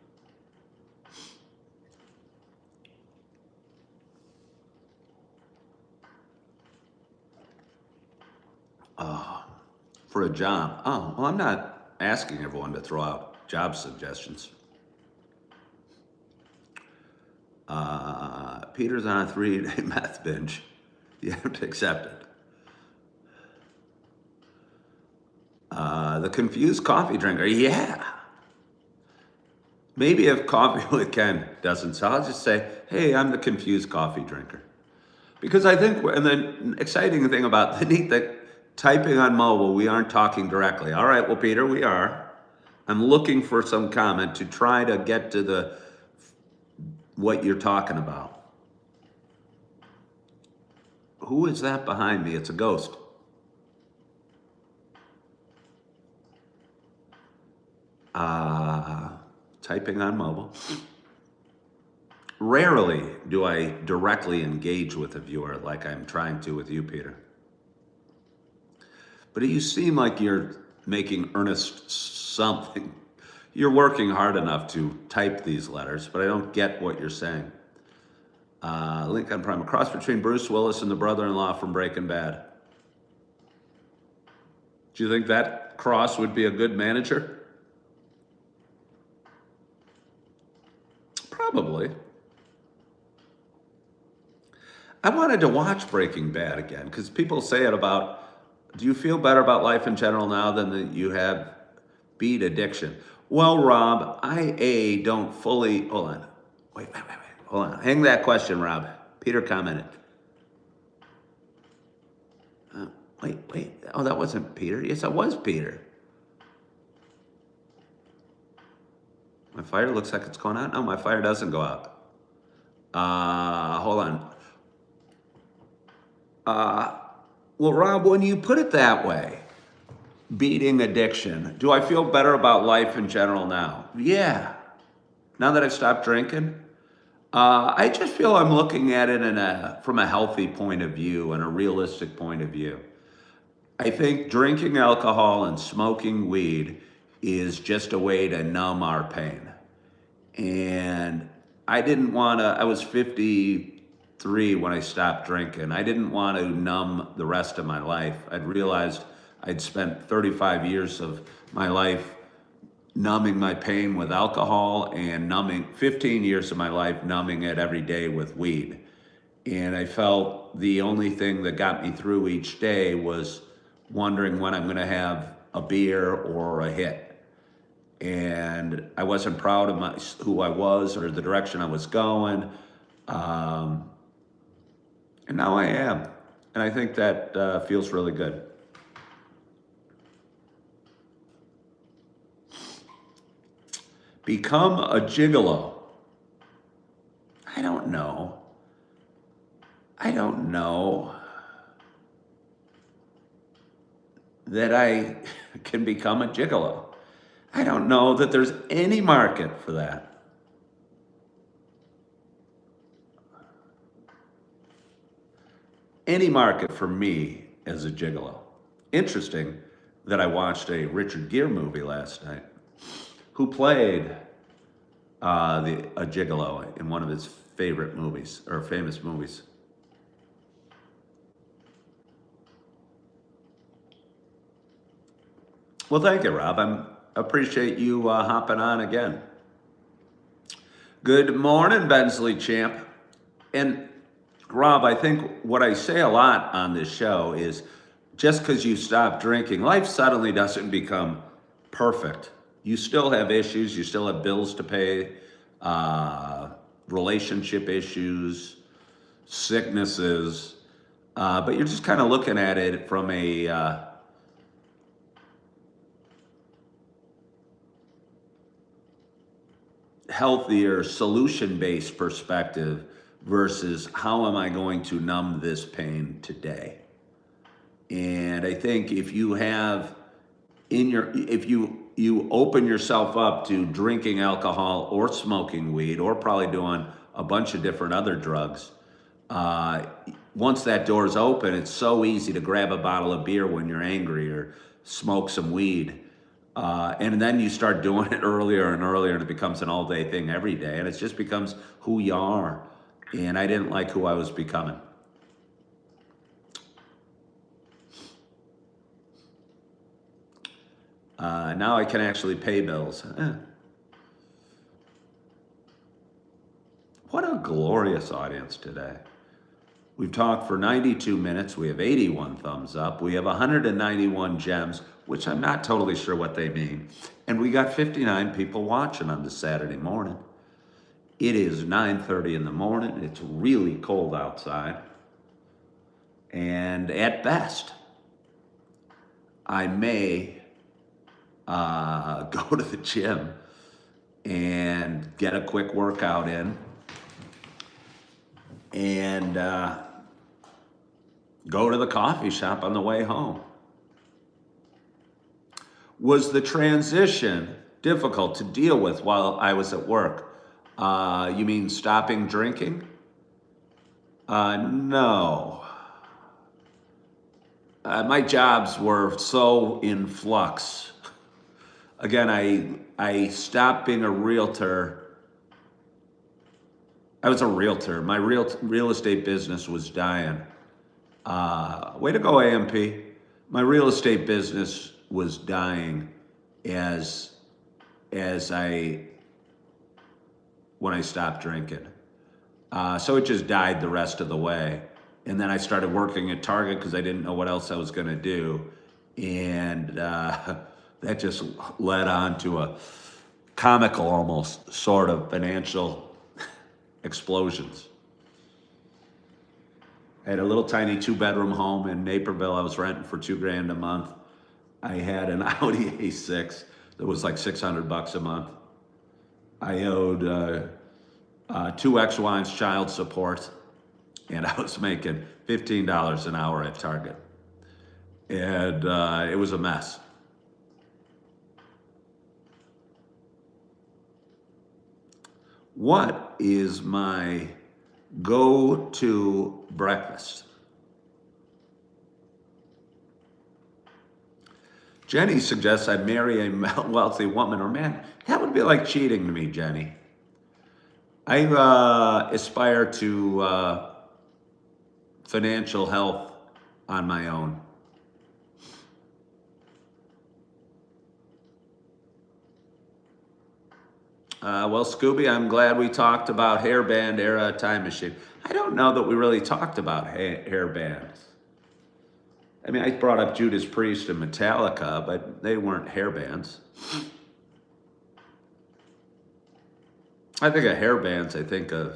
For a job. Oh, well, I'm not asking everyone to throw out job suggestions. Peter's on a 3-day meth binge. You have to accept it. The confused coffee drinker. Yeah. Maybe if Coffee with Ken doesn't sell, I'll just say, hey, I'm the confused coffee drinker. Because I think, and the exciting thing about the neat that typing on mobile, we aren't talking directly. All right, well, Peter, we are. I'm looking for some comment to try to get to what you're talking about. Who is that behind me? It's a ghost. Typing on mobile. Rarely do I directly engage with a viewer like I'm trying to with you, Peter. But you seem like you're making earnest something. You're working hard enough to type these letters, but I don't get what you're saying. Link on Prime. A cross between Bruce Willis and the brother-in-law from Breaking Bad. Do you think that cross would be a good manager? Probably. I wanted to watch Breaking Bad again because people say it about, do you feel better about life in general now than that you have beat addiction? Well, Rob, I don't fully, hold on. Wait, hold on. Hang that question, Rob. Peter commented. Wait. Oh, that wasn't Peter. Yes, that was Peter. My fire looks like it's going out. No, my fire doesn't go out. Hold on. Well, Rob, when you put it that way, beating addiction, do I feel better about life in general now? Yeah. Now that I've stopped drinking, I just feel I'm looking at it from a healthy point of view and a realistic point of view. I think drinking alcohol and smoking weed is just a way to numb our pain. And I didn't want to, I was 53 when I stopped drinking. I didn't want to numb the rest of my life. I'd realized I'd spent 35 years of my life numbing my pain with alcohol and 15 years of my life numbing it every day with weed. And I felt the only thing that got me through each day was wondering when I'm going to have a beer or a hit. And I wasn't proud of who I was or the direction I was going. And now I am. And I think that feels really good. Become a gigolo. I don't know that I can become a gigolo. I don't know that there's any market for that. Any market for me as a gigolo. Interesting that I watched a Richard Gere movie last night. Who played a gigolo in one of his favorite movies or famous movies? Well, thank you, Rob. I appreciate you hopping on again. Good morning, Bensley Champ. And Rob, I think what I say a lot on this show is just because you stop drinking, life suddenly doesn't become perfect. You still have issues, you still have bills to pay, relationship issues, sicknesses, but you're just kind of looking at it from a healthier, solution-based perspective versus how am I going to numb this pain today? And I think if you have if you open yourself up to drinking alcohol or smoking weed or probably doing a bunch of different other drugs, once that door's open, it's so easy to grab a bottle of beer when you're angry or smoke some weed. And then you start doing it earlier and earlier, and it becomes an all-day thing every day, and it just becomes who you are. And I didn't like who I was becoming. Now I can actually pay bills. What a glorious audience today. We've talked for 92 minutes. We have 81 thumbs up. We have 191 gems, which I'm not totally sure what they mean. And we got 59 people watching on this Saturday morning. It is 9:30 in the morning. It's really cold outside. And at best, I may go to the gym and get a quick workout in and go to the coffee shop on the way home. Was the transition difficult to deal with while I was at work? You mean stopping drinking? No. My jobs were so in flux. Again, I stopped being a realtor. I was a realtor. My real estate business was dying. Way to go, AMP. My real estate business was dying when I stopped drinking. So it just died the rest of the way. And then I started working at Target because I didn't know what else I was going to do. And that just led on to a comical almost sort of financial explosions. I had a little tiny 2-bedroom home in Naperville. I was renting for $2,000 a month. I had an Audi A6 that was like $600 a month. I owed 2 ex-wives child support, and I was making $15 an hour at Target. And it was a mess. What is my go-to breakfast? Jenny suggests I marry a wealthy woman or man. That would be like cheating to me, Jenny. I aspire to financial health on my own. Well, Scooby, I'm glad we talked about hairband era time machine. I don't know that we really talked about hairbands. I mean, I brought up Judas Priest and Metallica, but they weren't hairbands. I think of hairbands, I think of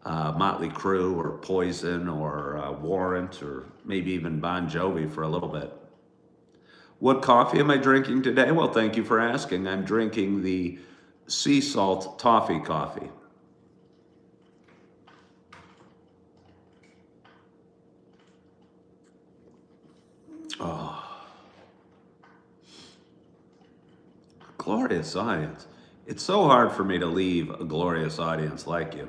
Motley Crue or Poison or Warrant or maybe even Bon Jovi for a little bit. What coffee am I drinking today? Well, thank you for asking. I'm drinking the sea salt toffee coffee. Oh. glorious audience. It's so hard for me to leave a glorious audience like you.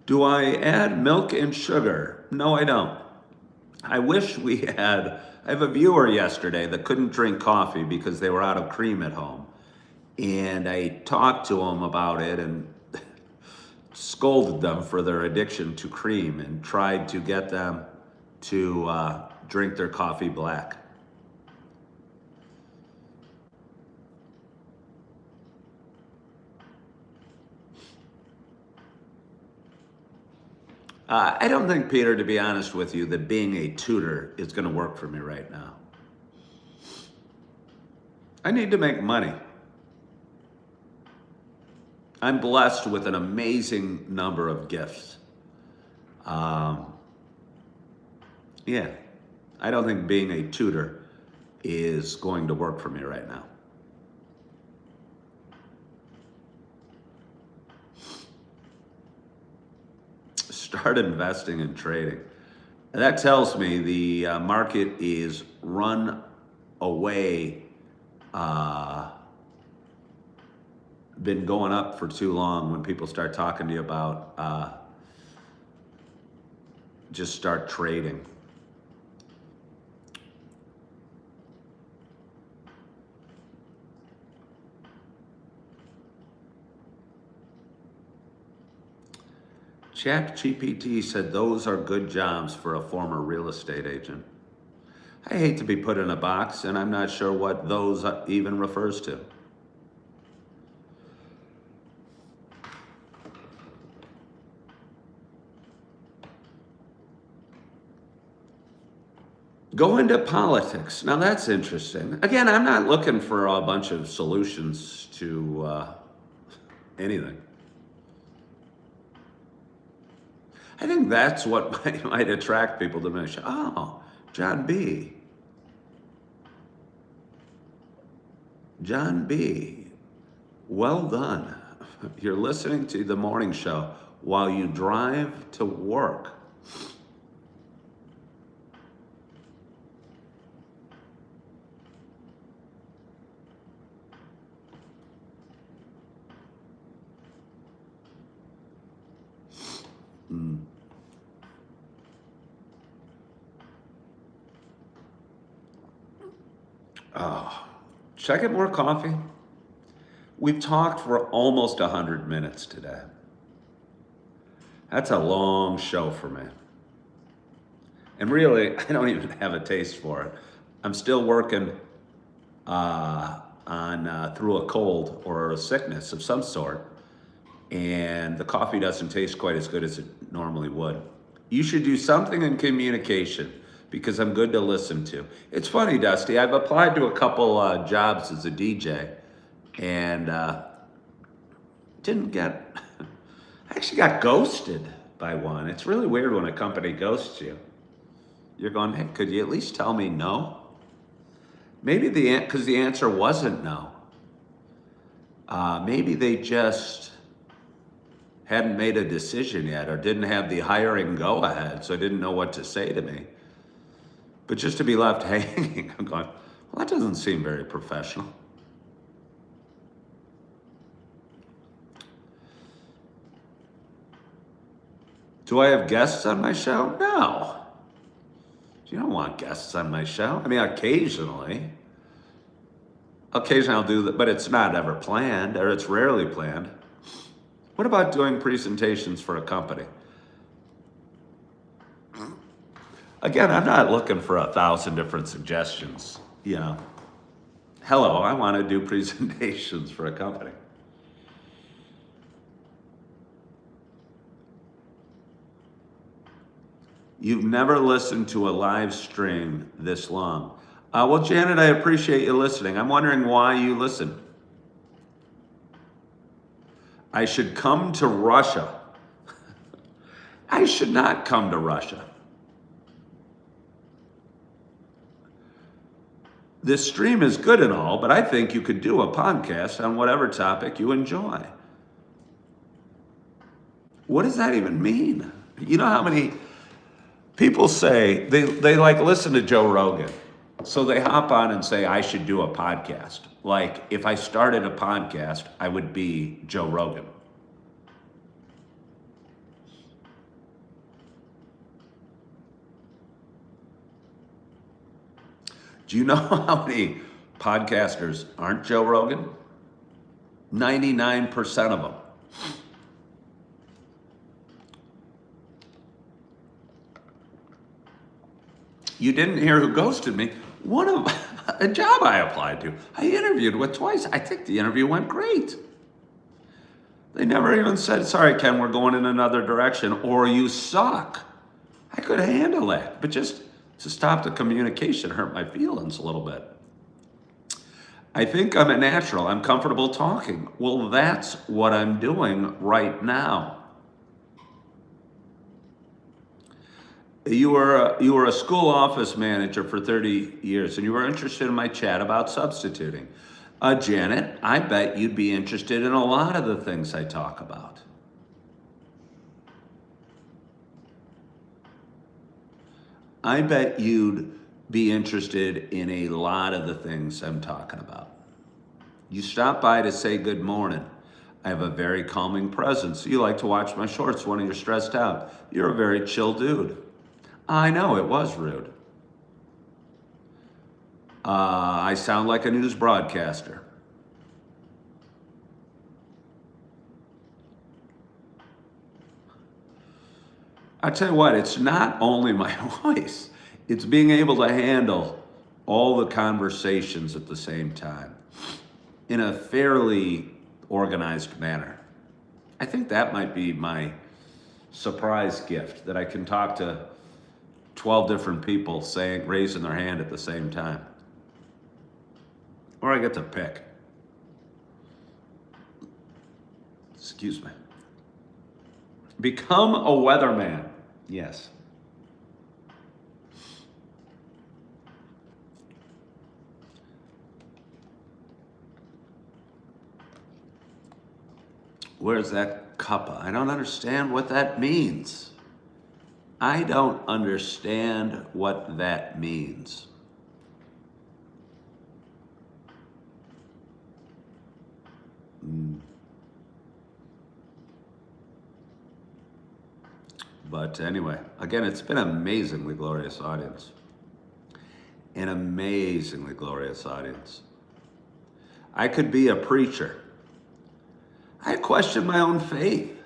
Do I add milk and sugar? No, I don't. I wish we had, I have a viewer yesterday that couldn't drink coffee because they were out of cream at home. And I talked to them about it and scolded them for their addiction to cream and tried to get them to drink their coffee black. I don't think, Peter, to be honest with you, that being a tutor is going to work for me right now. I need to make money. I'm blessed with an amazing number of gifts. Yeah, I don't think being a tutor is going to work for me right now. Start investing in trading. And that tells me the market is run away, been going up for too long. When people start talking to you about just start trading. ChatGPT said those are good jobs for a former real estate agent. I hate to be put in a box, and I'm not sure what those even refers to. Go into politics. Now that's interesting. Again, I'm not looking for a bunch of solutions to anything. I think that's what might attract people to me. Oh, John B. John B. Well done. You're listening to the morning show while you drive to work. Oh, should I get more coffee? We've talked for almost 100 minutes today. That's a long show for me. And really, I don't even have a taste for it. I'm still working through a cold or a sickness of some sort, and the coffee doesn't taste quite as good as it normally would. You should do something in communication because I'm good to listen to. It's funny, Dusty, I've applied to a couple jobs as a DJ and didn't get, I actually got ghosted by one. It's really weird when a company ghosts you. You're going, hey, could you at least tell me no? Maybe because the answer wasn't no. Maybe they just hadn't made a decision yet or didn't have the hiring go ahead, so didn't know what to say to me. But just to be left hanging, I'm going, well, that doesn't seem very professional. Do I have guests on my show? No. You don't want guests on my show. I mean, occasionally I'll do that, but it's not ever planned, or it's rarely planned. What about doing presentations for a company? Again, I'm not looking for 1,000 different suggestions, you know. Hello, I want to do presentations for a company. You've never listened to a live stream this long. Well, Janet, I appreciate you listening. I'm wondering why you listen. I should come to Russia. I should not come to Russia. This stream is good and all, but I think you could do a podcast on whatever topic you enjoy. What does that even mean? You know how many people say they like listen to Joe Rogan, So they hop on and say, I should do a podcast. Like, if I started a podcast, I would be Joe Rogan. Do you know how many podcasters aren't Joe Rogan? 99% of them. You didn't hear who ghosted me. One of a job I applied to, I interviewed with twice. I think the interview went great. They never even said, sorry, Ken, we're going in another direction, or you suck. I could handle that, but just to stop the communication hurt my feelings a little bit. I think I'm a natural. I'm comfortable talking. Well, that's what I'm doing right now. You were a school office manager for 30 years, and you were interested in my chat about substituting. Janet, I bet you'd be interested in a lot of the things I talk about. I bet you'd be interested in a lot of the things I'm talking about. You stop by to say good morning. I have a very calming presence. You like to watch my shorts when you're stressed out. You're a very chill dude. I know, it was rude. I sound like a news broadcaster. I tell you what, it's not only my voice, it's being able to handle all the conversations at the same time in a fairly organized manner. I think that might be my surprise gift, that I can talk to 12 different people raising their hand at the same time. Or I get to pick. Excuse me. Become a weatherman. Yes. Where's that cuppa? I don't understand what that means. I don't understand what that means. But anyway, again, it's been an amazingly glorious audience. An amazingly glorious audience. I could be a preacher. I question my own faith.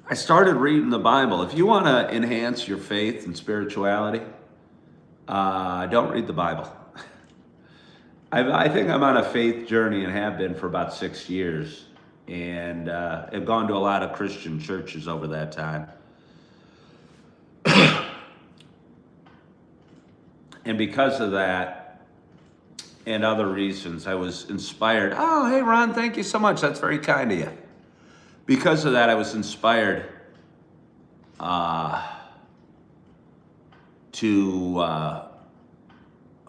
I started reading the Bible. If you want to enhance your faith and spirituality, don't read the Bible. I think I'm on a faith journey and have been for about 6 years. And I've gone to a lot of Christian churches over that time. And because of that and other reasons, I was inspired. Oh, hey, Ron, thank you so much. That's very kind of you. Because of that, I was inspired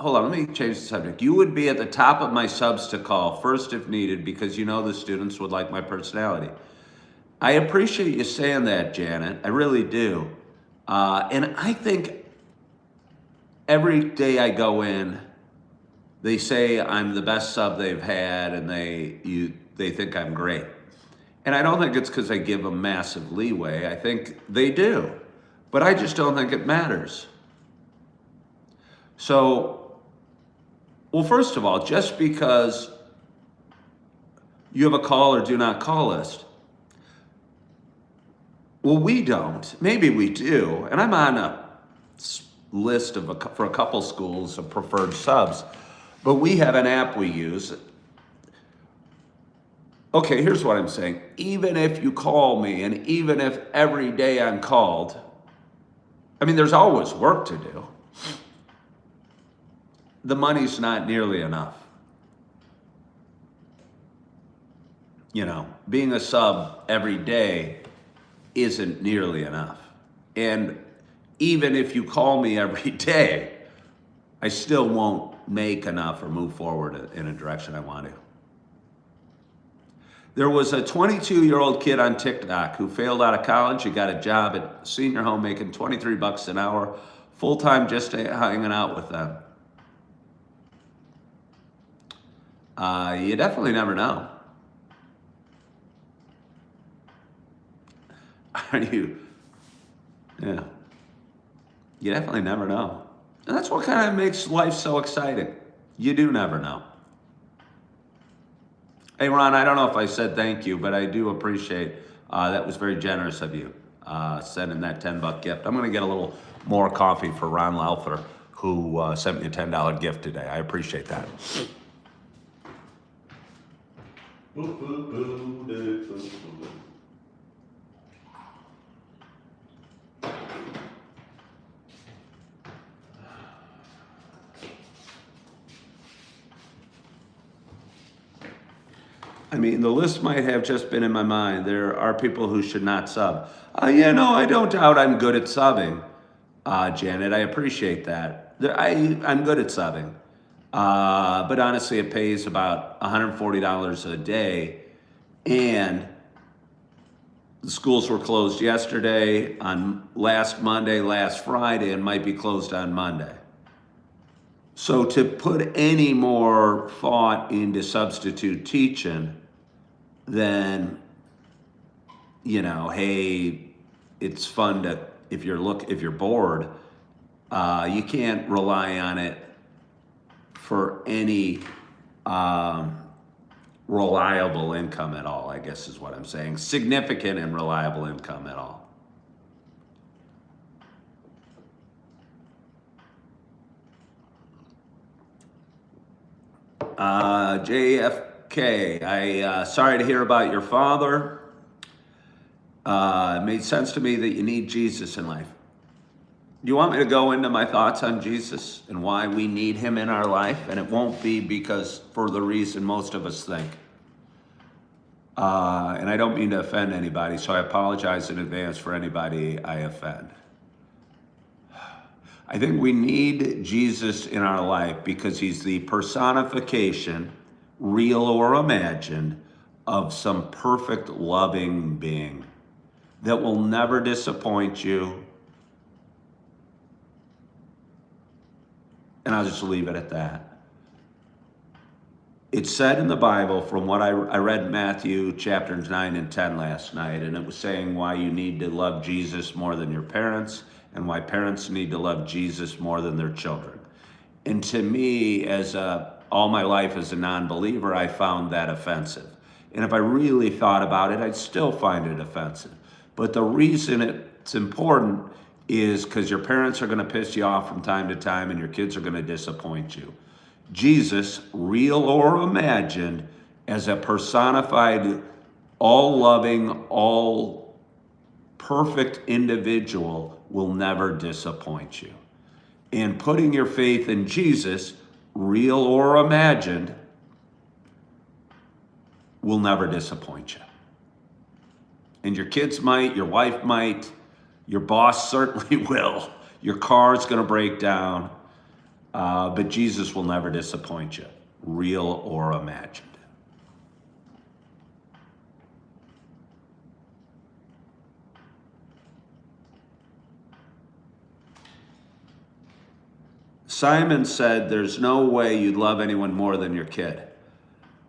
hold on, let me change the subject. You would be at the top of my subs to call first if needed because you know the students would like my personality. I appreciate you saying that, Janet. I really do. And I think every day I go in, they say I'm the best sub they've had and they think I'm great. And I don't think it's because I give them massive leeway. I think they do. But I just don't think it matters. So, well, first of all, just because you have a call or do not call list, well, we don't. Maybe we do. And I'm on a list for a couple schools of preferred subs, but we have an app we use. Okay, here's what I'm saying. Even if you call me and even if every day I'm called, I mean, there's always work to do. The money's not nearly enough. You know, being a sub every day isn't nearly enough. And even if you call me every day, I still won't make enough or move forward in a direction I want to. There was a 22-year-old kid on TikTok who failed out of college. He got a job at a senior home making $23 an hour, full-time just hanging out with them. You definitely never know. Are you? Yeah. You definitely never know. And that's what kind of makes life so exciting. You do never know. Hey, Ron, I don't know if I said thank you, but I do appreciate that was very generous of you sending that $10 gift. I'm going to get a little more coffee for Ron Lauther, who sent me a $10 gift today. I appreciate that. I mean, the list might have just been in my mind. There are people who should not sub. Yeah, no, I don't doubt I'm good at subbing, Janet. I appreciate that. I'm good at subbing. But honestly, it pays about $140 a day. And the schools were closed yesterday, on last Monday, last Friday, and might be closed on Monday. So to put any more thought into substitute teaching than, hey, it's fun to, if you're bored, you can't rely on it for any reliable income at all, I guess is what I'm saying. Significant and reliable income at all. JFK, sorry to hear about your father. It made sense to me that you need Jesus in life. Do you want me to go into my thoughts on Jesus and why we need him in our life? And it won't be because for the reason most of us think. And I don't mean to offend anybody, so I apologize in advance for anybody I offend. I think we need Jesus in our life because he's the personification, real or imagined, of some perfect loving being that will never disappoint you. And I'll just leave it at that. It's said in the Bible, from what I read Matthew chapters 9 and 10 last night, and it was saying why you need to love Jesus more than your parents, and why parents need to love Jesus more than their children. And to me, all my life as a non-believer, I found that offensive. And if I really thought about it, I'd still find it offensive. But the reason it's important is because your parents are going to piss you off from time to time and your kids are going to disappoint you. Jesus, real or imagined, as a personified, all-loving, all-perfect individual will never disappoint you. And putting your faith in Jesus, real or imagined, will never disappoint you. And your kids might, your wife might, your boss certainly will. Your car's going to break down, but Jesus will never disappoint you, real or imagined. Simon said, there's no way you'd love anyone more than your kid.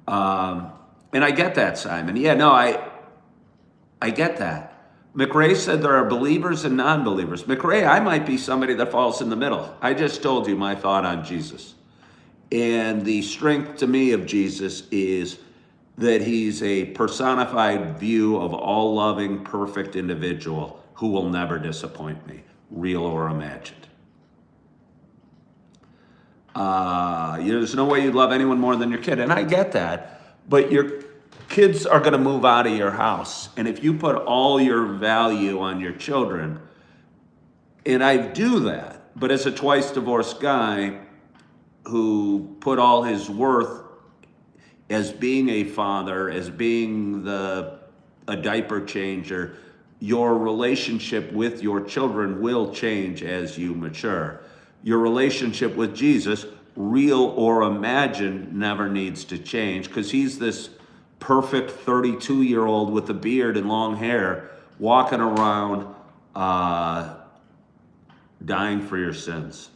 And I get that, Simon. Yeah, no, I get that. McRae said there are believers and non-believers. McRae, I might be somebody that falls in the middle. I just told you my thought on Jesus. And the strength to me of Jesus is that he's a personified view of all loving, perfect individual who will never disappoint me, real or imagined. There's no way you'd love anyone more than your kid. And I get that, but your kids are going to move out of your house. And if you put all your value on your children, and I do that, but as a twice divorced guy who put all his worth as being a father, as being a diaper changer, your relationship with your children will change as you mature. Your relationship with Jesus, real or imagined, never needs to change because he's this perfect 32-year-old with a beard and long hair walking around dying for your sins.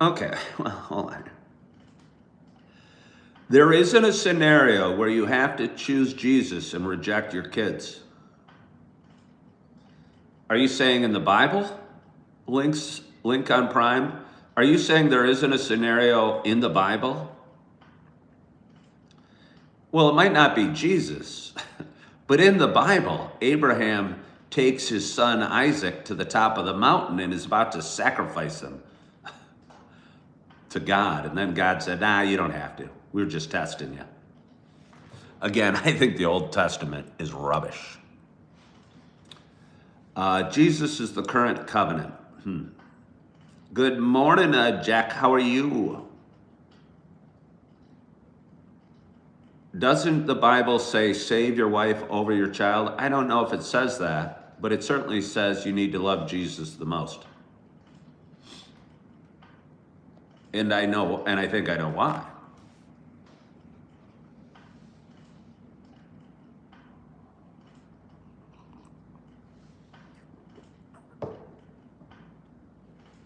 Okay, well, hold on. There isn't a scenario where you have to choose Jesus and reject your kids. Are you saying in the Bible? Link on Prime? Are you saying there isn't a scenario in the Bible? Well, it might not be Jesus, but in the Bible, Abraham takes his son Isaac to the top of the mountain and is about to sacrifice him to God. And then God said, nah, you don't have to. We're just testing you. Again, I think the Old Testament is rubbish. Jesus is the current covenant. Good morning, Jack. How are you? Doesn't the Bible say save your wife over your child? I don't know if it says that, but it certainly says you need to love Jesus the most. And I think I know why.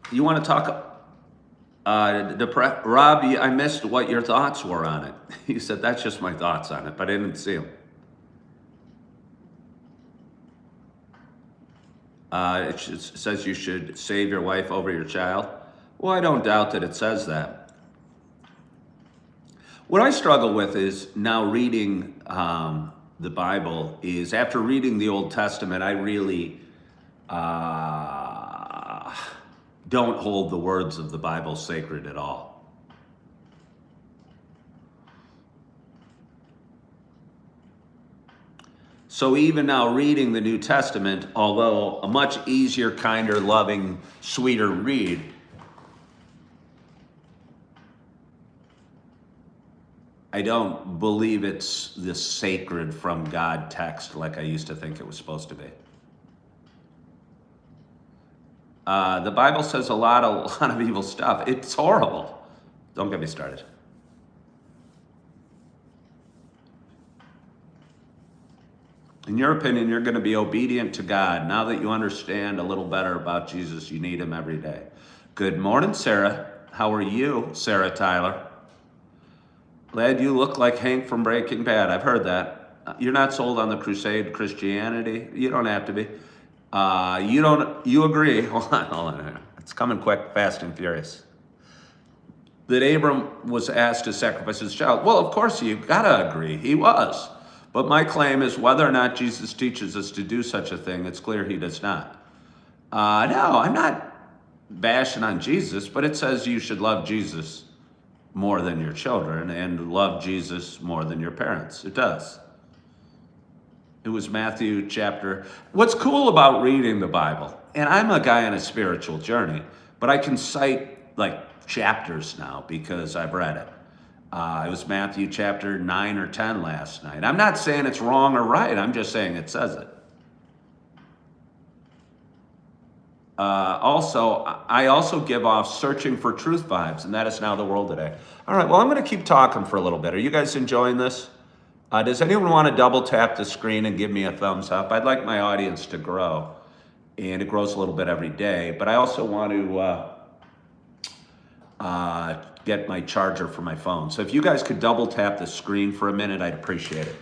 You want to talk, Rob, I missed what your thoughts were on it. You said, that's just my thoughts on it, but I didn't see them. It says you should save your wife over your child. Well, I don't doubt that it says that. What I struggle with is now reading the Bible is after reading the Old Testament, I really don't hold the words of the Bible sacred at all. So even now reading the New Testament, although a much easier, kinder, loving, sweeter read, I don't believe it's this sacred from God text like I used to think it was supposed to be. The Bible says a lot of evil stuff. It's horrible. Don't get me started. In your opinion, you're going to be obedient to God. Now that you understand a little better about Jesus, you need him every day. Good morning, Sarah. How are you, Sarah Tyler? Lad, you look like Hank from Breaking Bad. I've heard that. You're not sold on the crusade Christianity. You don't have to be. You agree. Hold on. It's coming quick, fast, and furious. That Abram was asked to sacrifice his child. Well, of course, you gotta agree. He was. But my claim is whether or not Jesus teaches us to do such a thing, it's clear he does not. No, I'm not bashing on Jesus, but it says you should love Jesus more than your children and love Jesus more than your parents. It does. It was Matthew chapter. What's cool about reading the Bible, and I'm a guy on a spiritual journey, but I can cite like chapters now because I've read it. It was Matthew chapter 9 or 10 last night. I'm not saying it's wrong or right. I'm just saying it says it. I also give off searching for truth vibes, and that is now the world today. All right, well, I'm going to keep talking for a little bit. Are you guys enjoying this? Does anyone want to double tap the screen and give me a thumbs up? I'd like my audience to grow, and it grows a little bit every day, but I also want to get my charger for my phone. So if you guys could double tap the screen for a minute, I'd appreciate it.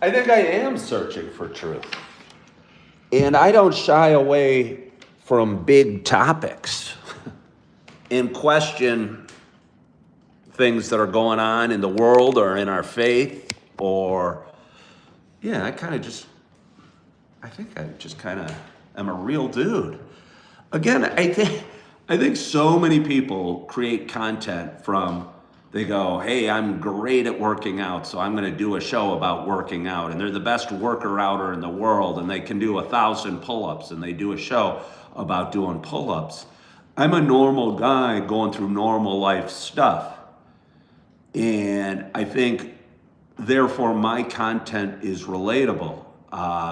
I think I am searching for truth. And I don't shy away from big topics and question things that are going on in the world or in our faith or, yeah, I think I just kind of am a real dude. Again, I think so many people create content from, they go, hey, I'm great at working out, so I'm going to do a show about working out. And they're the best worker outer in the world, and they can do 1,000 pull-ups, and they do a show about doing pull-ups. I'm a normal guy going through normal life stuff. And I think, therefore, my content is relatable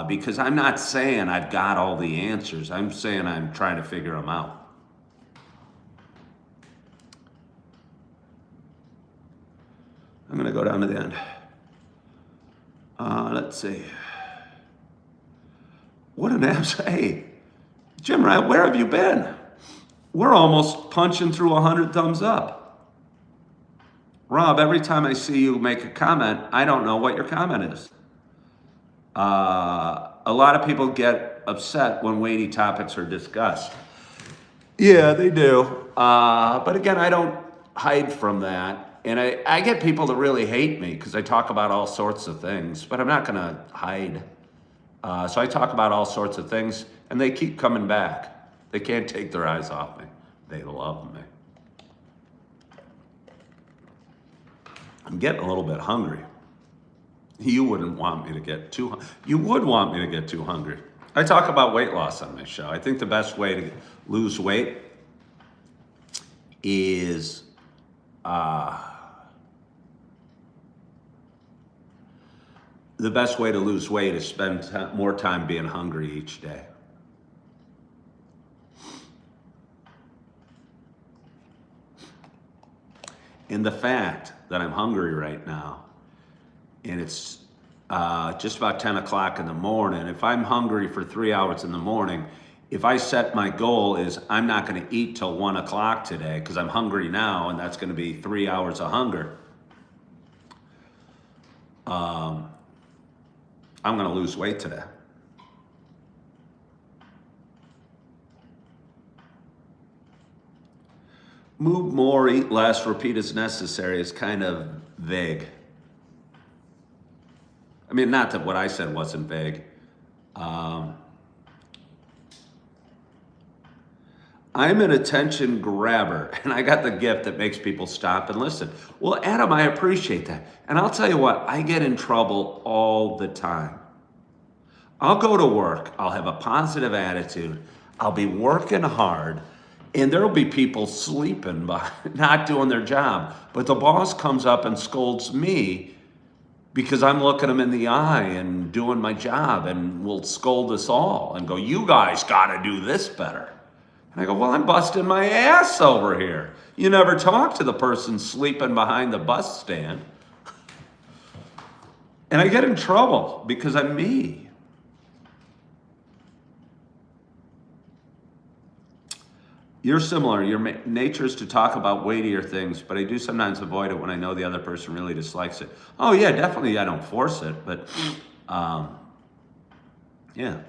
because I'm not saying I've got all the answers. I'm saying I'm trying to figure them out. I'm going to go down to the end. Let's see. What an abs. Hey, Jim, where have you been? We're almost punching through 100 thumbs up. Rob, every time I see you make a comment, I don't know what your comment is. A lot of people get upset when weighty topics are discussed. Yeah, they do. But again, I don't hide from that. And I get people that really hate me because I talk about all sorts of things, but I'm not going to hide. So I talk about all sorts of things, and they keep coming back. They can't take their eyes off me. They love me. I'm getting a little bit hungry. You wouldn't want me to get too hungry. You would want me to get too hungry. I talk about weight loss on my show. I think the best way to lose weight is the best way to lose weight is spend more time being hungry each day. And the fact that I'm hungry right now, and it's just about 10 o'clock in the morning, if I'm hungry for 3 hours in the morning, if I set my goal is I'm not going to eat till 1 o'clock today because I'm hungry now, and that's going to be 3 hours of hunger, I'm going to lose weight today. Move more, eat less, repeat as necessary is kind of vague. I mean, not that what I said wasn't vague. I'm an attention grabber, and I got the gift that makes people stop and listen. Well, Adam, I appreciate that. And I'll tell you what, I get in trouble all the time. I'll go to work, I'll have a positive attitude, I'll be working hard, and there'll be people sleeping by not doing their job. But the boss comes up and scolds me because I'm looking them in the eye and doing my job, and will scold us all and go, you guys got to do this better. And I go, well, I'm busting my ass over here. You never talk to the person sleeping behind the bus stand. And I get in trouble because I'm me. You're similar. Your nature is to talk about weightier things, but I do sometimes avoid it when I know the other person really dislikes it. Oh, yeah, definitely I don't force it, but yeah.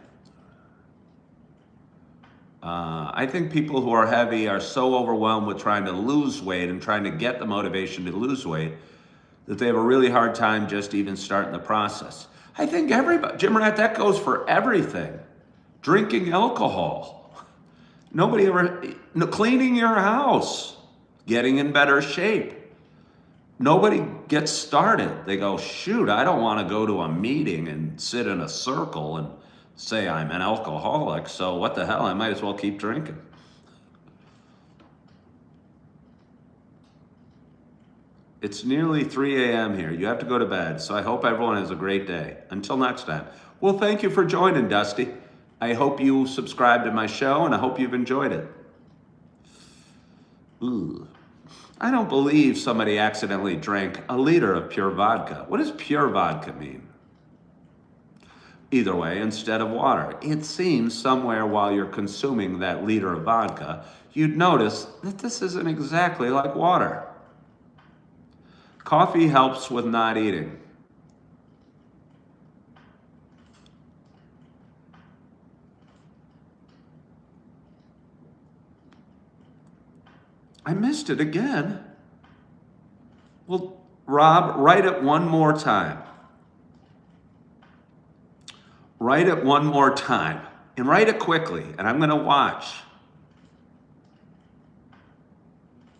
I think people who are heavy are so overwhelmed with trying to lose weight and trying to get the motivation to lose weight that they have a really hard time just even starting the process. I think everybody, Jim Rat, that goes for everything. Drinking alcohol. Nobody ever, cleaning your house, getting in better shape. Nobody gets started. They go, shoot, I don't want to go to a meeting and sit in a circle and say I'm an alcoholic, so what the hell, I might as well keep drinking. It's nearly 3 a.m. here. You have to go to bed, so I hope everyone has a great day. Until next time. Well, thank you for joining, Dusty. I hope you subscribe to my show, and I hope you've enjoyed it. Ooh. I don't believe somebody accidentally drank a liter of pure vodka. What does pure vodka mean? Either way, instead of water. It seems somewhere while you're consuming that liter of vodka, you'd notice that this isn't exactly like water. Coffee helps with not eating. I missed it again. Well, Rob, write it one more time. Write it one more time. And write it quickly, and I'm going to watch.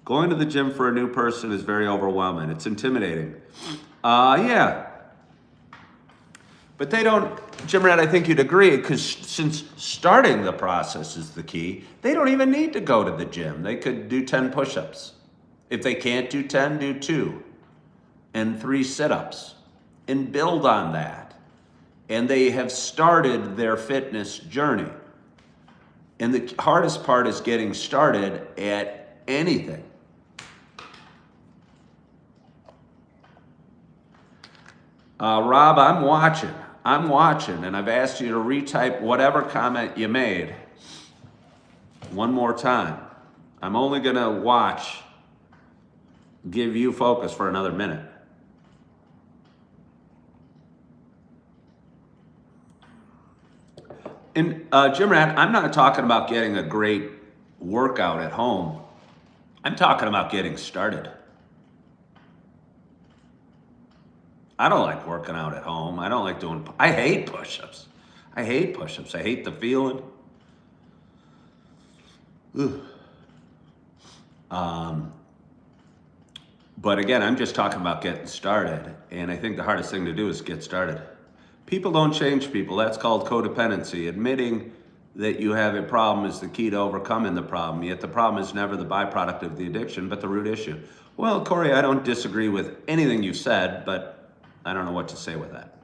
Going to the gym for a new person is very overwhelming. It's intimidating. Yeah. But they don't, Jim Rat, I think you'd agree, because since starting the process is the key, they don't even need to go to the gym. They could do 10 push-ups. If they can't do 10, do 2 and 3 sit-ups and build on that. And they have started their fitness journey. And the hardest part is getting started at anything. Rob, I'm watching, and I've asked you to retype whatever comment you made one more time. I'm only gonna watch, give you focus for another minute. And Jim Rat, I'm not talking about getting a great workout at home. I'm talking about getting started. I don't like working out at home. I don't like doing, I hate push-ups. I hate push-ups. I hate the feeling. Ugh. But again, I'm just talking about getting started. And I think the hardest thing to do is get started. People don't change people. That's called codependency. Admitting that you have a problem is the key to overcoming the problem. Yet the problem is never the byproduct of the addiction, but the root issue. Well, Corey, I don't disagree with anything you said, but I don't know what to say with that.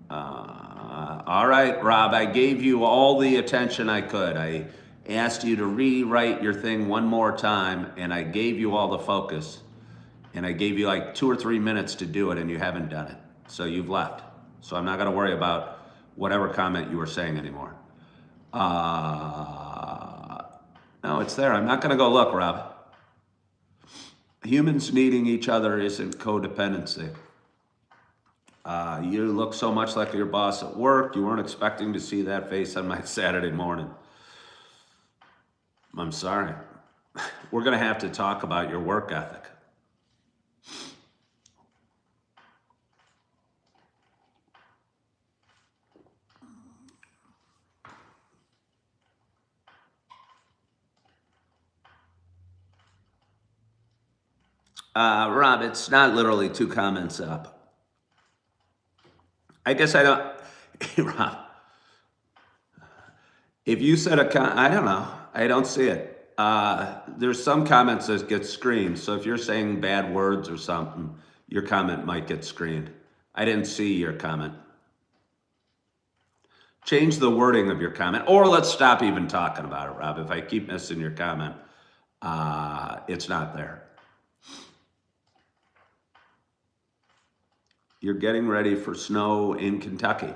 All right, Rob, I gave you all the attention I could. I asked you to rewrite your thing one more time, and I gave you all the focus. And I gave you like 2 or 3 minutes to do it, and you haven't done it. So you've left. So I'm not going to worry about whatever comment you were saying anymore. No, it's there. I'm not going to go look, Rob. Humans needing each other isn't codependency. You look so much like your boss at work. You weren't expecting to see that face on my Saturday morning. I'm sorry. We're going to have to talk about your work ethic. Rob, it's not literally 2 comments up. I guess I don't, Rob, if you said I don't know, I don't see it. There's some comments that get screened, so if you're saying bad words or something, your comment might get screened. I didn't see your comment. Change the wording of your comment, or let's stop even talking about it, Rob. If I keep missing your comment, it's not there. You're getting ready for snow in Kentucky.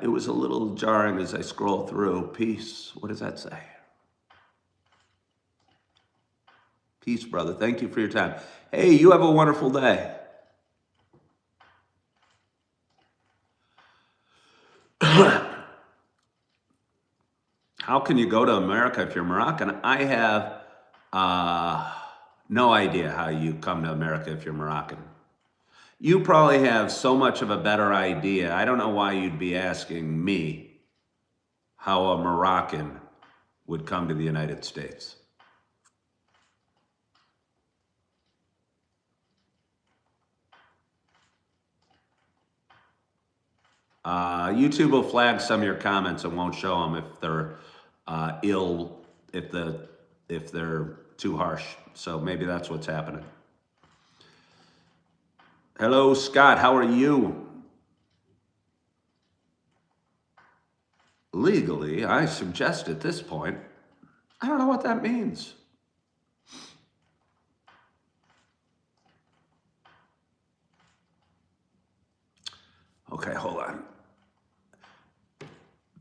It was a little jarring as I scroll through. Peace. What does that say? Peace, brother. Thank you for your time. Hey, you have a wonderful day. How can you go to America if you're Moroccan? I have no idea how you come to America if you're Moroccan. You probably have so much of a better idea. I don't know why you'd be asking me how a Moroccan would come to the United States. YouTube will flag some of your comments and won't show them if they're if they're too harsh. So maybe that's what's happening. Hello, Scott. How are you? Legally, I suggest at this point, I don't know what that means. Okay, hold on.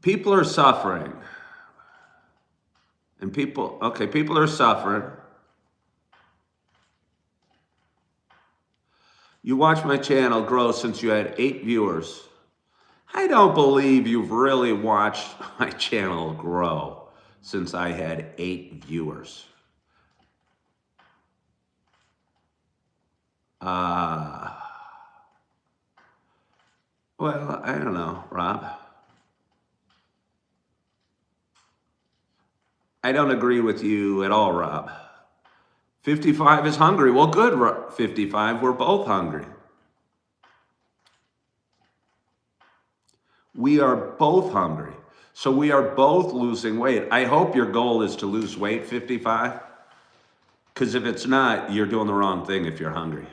People are suffering. And people are suffering. You watch my channel grow since you had 8 viewers. I don't believe you've really watched my channel grow since I had 8 viewers. Well, I don't know, Rob. I don't agree with you at all, Rob. 55 is hungry. Well, good, 55. We're both hungry. We are both hungry. So we are both losing weight. I hope your goal is to lose weight, 55. Because if it's not, you're doing the wrong thing if you're hungry.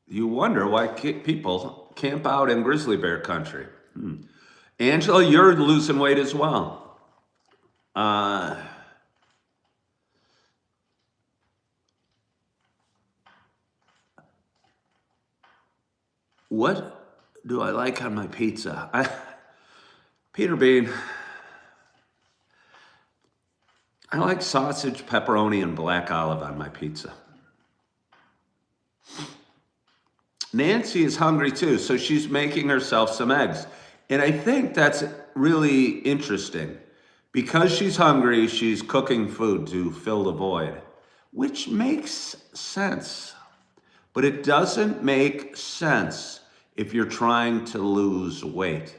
You wonder why people camp out in grizzly bear country. Angela, you're losing weight as well. What do I like on my pizza? Peter Bean, I like sausage, pepperoni, and black olive on my pizza. Nancy is hungry too, so she's making herself some eggs. And I think that's really interesting. Because she's hungry, she's cooking food to fill the void, which makes sense. But it doesn't make sense if you're trying to lose weight.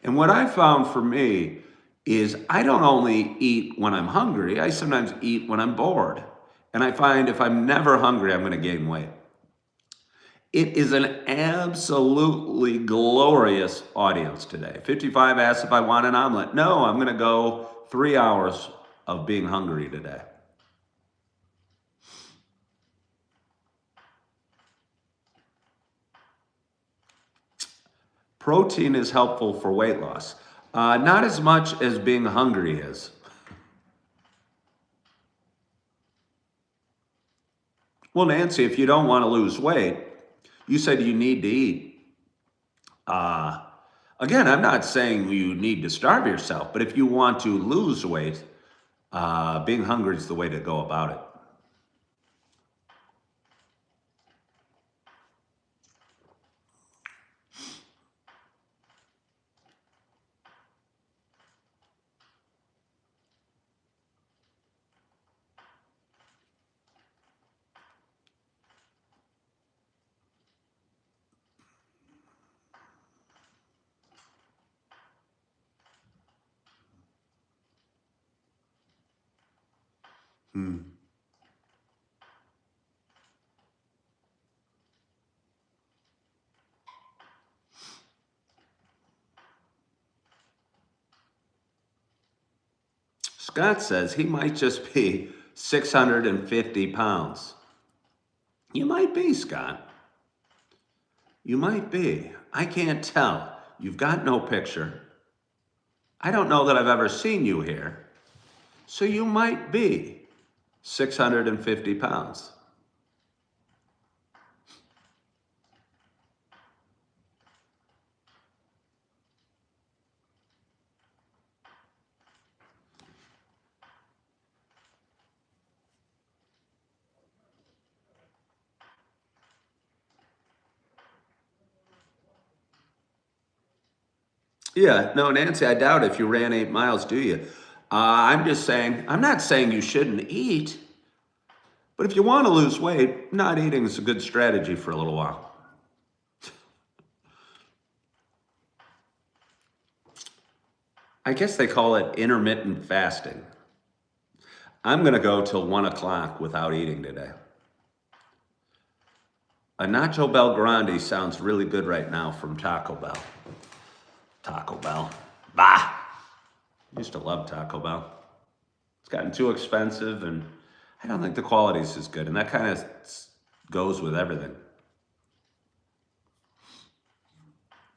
And what I found for me is I don't only eat when I'm hungry, I sometimes eat when I'm bored. And I find if I'm never hungry, I'm going to gain weight. It is an absolutely glorious audience today. 55 asked if I want an omelet. No, I'm going to go 3 hours of being hungry today. Protein is helpful for weight loss. Not as much as being hungry is. Well, Nancy, if you don't want to lose weight, you said you need to eat. Again, I'm not saying you need to starve yourself, but if you want to lose weight, being hungry is the way to go about it. Scott says he might just be 650 pounds. You might be, Scott. You might be. I can't tell. You've got no picture. I don't know that I've ever seen you here. So you might be 650 pounds. Yeah, no, Nancy, I doubt if you ran 8 miles, do you? I'm just saying, I'm not saying you shouldn't eat, but if you want to lose weight, not eating is a good strategy for a little while. I guess they call it intermittent fasting. I'm going to go till 1 o'clock without eating today. A Nacho Bell Grande sounds really good right now from Taco Bell. Taco Bell. Bah! I used to love Taco Bell. It's gotten too expensive and I don't think the quality is as good. And that kind of goes with everything.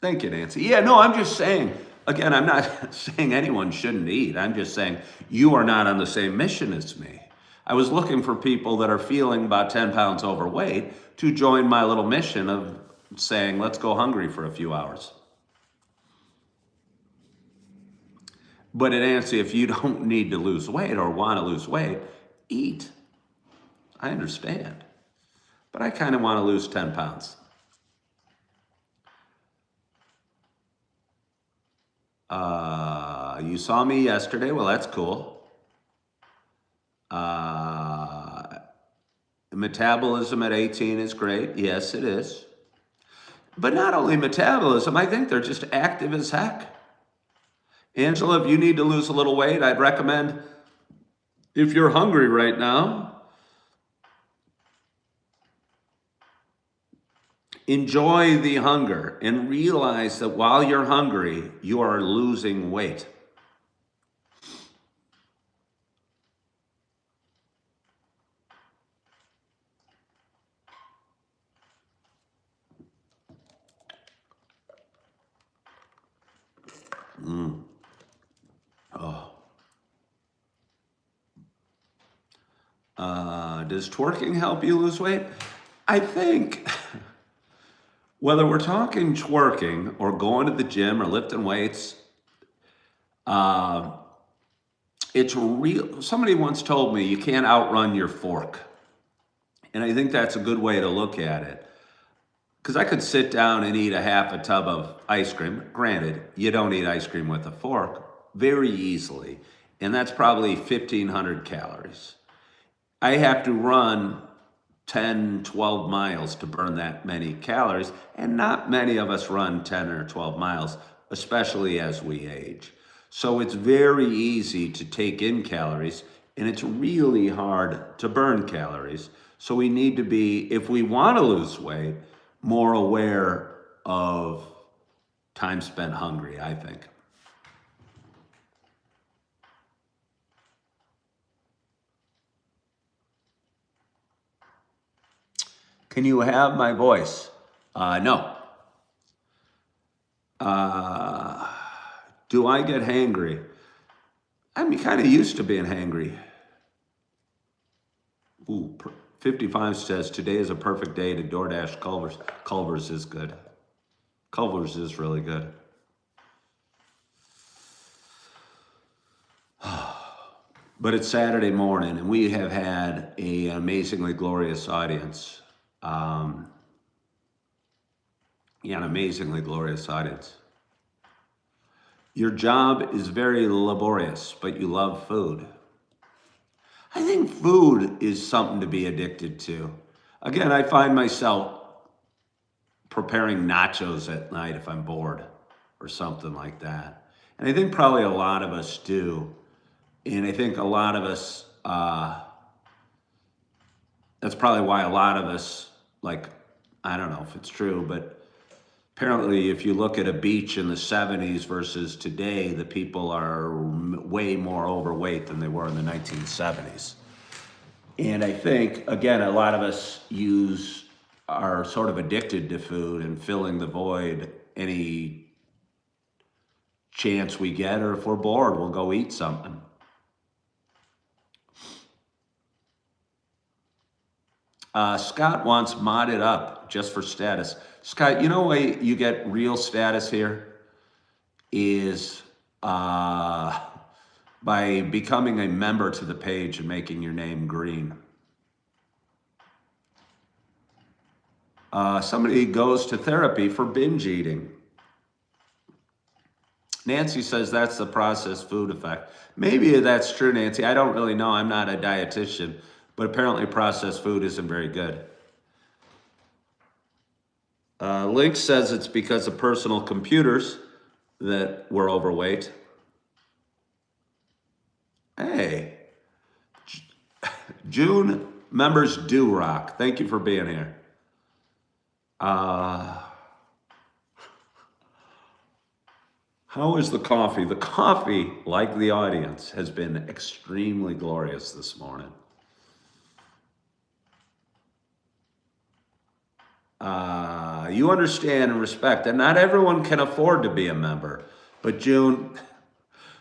Thank you, Nancy. Yeah, no, I'm just saying, again, I'm not saying anyone shouldn't eat. I'm just saying you are not on the same mission as me. I was looking for people that are feeling about 10 pounds overweight to join my little mission of saying, let's go hungry for a few hours. But Nancy, if you don't need to lose weight or want to lose weight, eat. I understand. But I kind of want to lose 10 pounds. You saw me yesterday. Well, that's cool. Metabolism at 18 is great. Yes, it is. But not only metabolism, I think they're just active as heck. Angela, if you need to lose a little weight, I'd recommend, if you're hungry right now, enjoy the hunger and realize that while you're hungry, you are losing weight. Does twerking help you lose weight? I think whether we're talking twerking or going to the gym or lifting weights, it's real. Somebody once told me you can't outrun your fork. And I think that's a good way to look at it. Because I could sit down and eat a half a tub of ice cream. Granted, you don't eat ice cream with a fork very easily. And that's probably 1,500 calories. I have to run 10, 12 miles to burn that many calories. And not many of us run 10 or 12 miles, especially as we age. So it's very easy to take in calories, and it's really hard to burn calories. So we need to be, if we want to lose weight, more aware of time spent hungry, I think. Can you have my voice? No. Do I get hangry? I'm kind of used to being hangry. Ooh, 55 says, today is a perfect day to DoorDash Culver's. Culver's is good. Culver's is really good. But it's Saturday morning, and we have had an amazingly glorious audience. An amazingly glorious audience. Your job is very laborious, but you love food. I think food is something to be addicted to. Again, I find myself preparing nachos at night if I'm bored or something like that. And I think probably a lot of us do. And I think a lot of us, that's probably why a lot of us, like, I don't know if it's true, but apparently if you look at a beach in the 70s versus today, the people are way more overweight than they were in the 1970s. And I think, again, a lot of us are sort of addicted to food and filling the void any chance we get, or if we're bored, we'll go eat something. Scott wants modded up just for status. Scott, you know way you get real status here is by becoming a member to the page and making your name green. Somebody goes to therapy for binge eating. Nancy says that's the processed food effect. Maybe that's true, Nancy. I don't really know. I'm not a dietitian. But apparently processed food isn't very good. Link says it's because of personal computers that we're overweight. Hey, June members do rock. Thank you for being here. How is the coffee? The coffee, like the audience, has been extremely glorious this morning. You understand and respect that not everyone can afford to be a member, but June,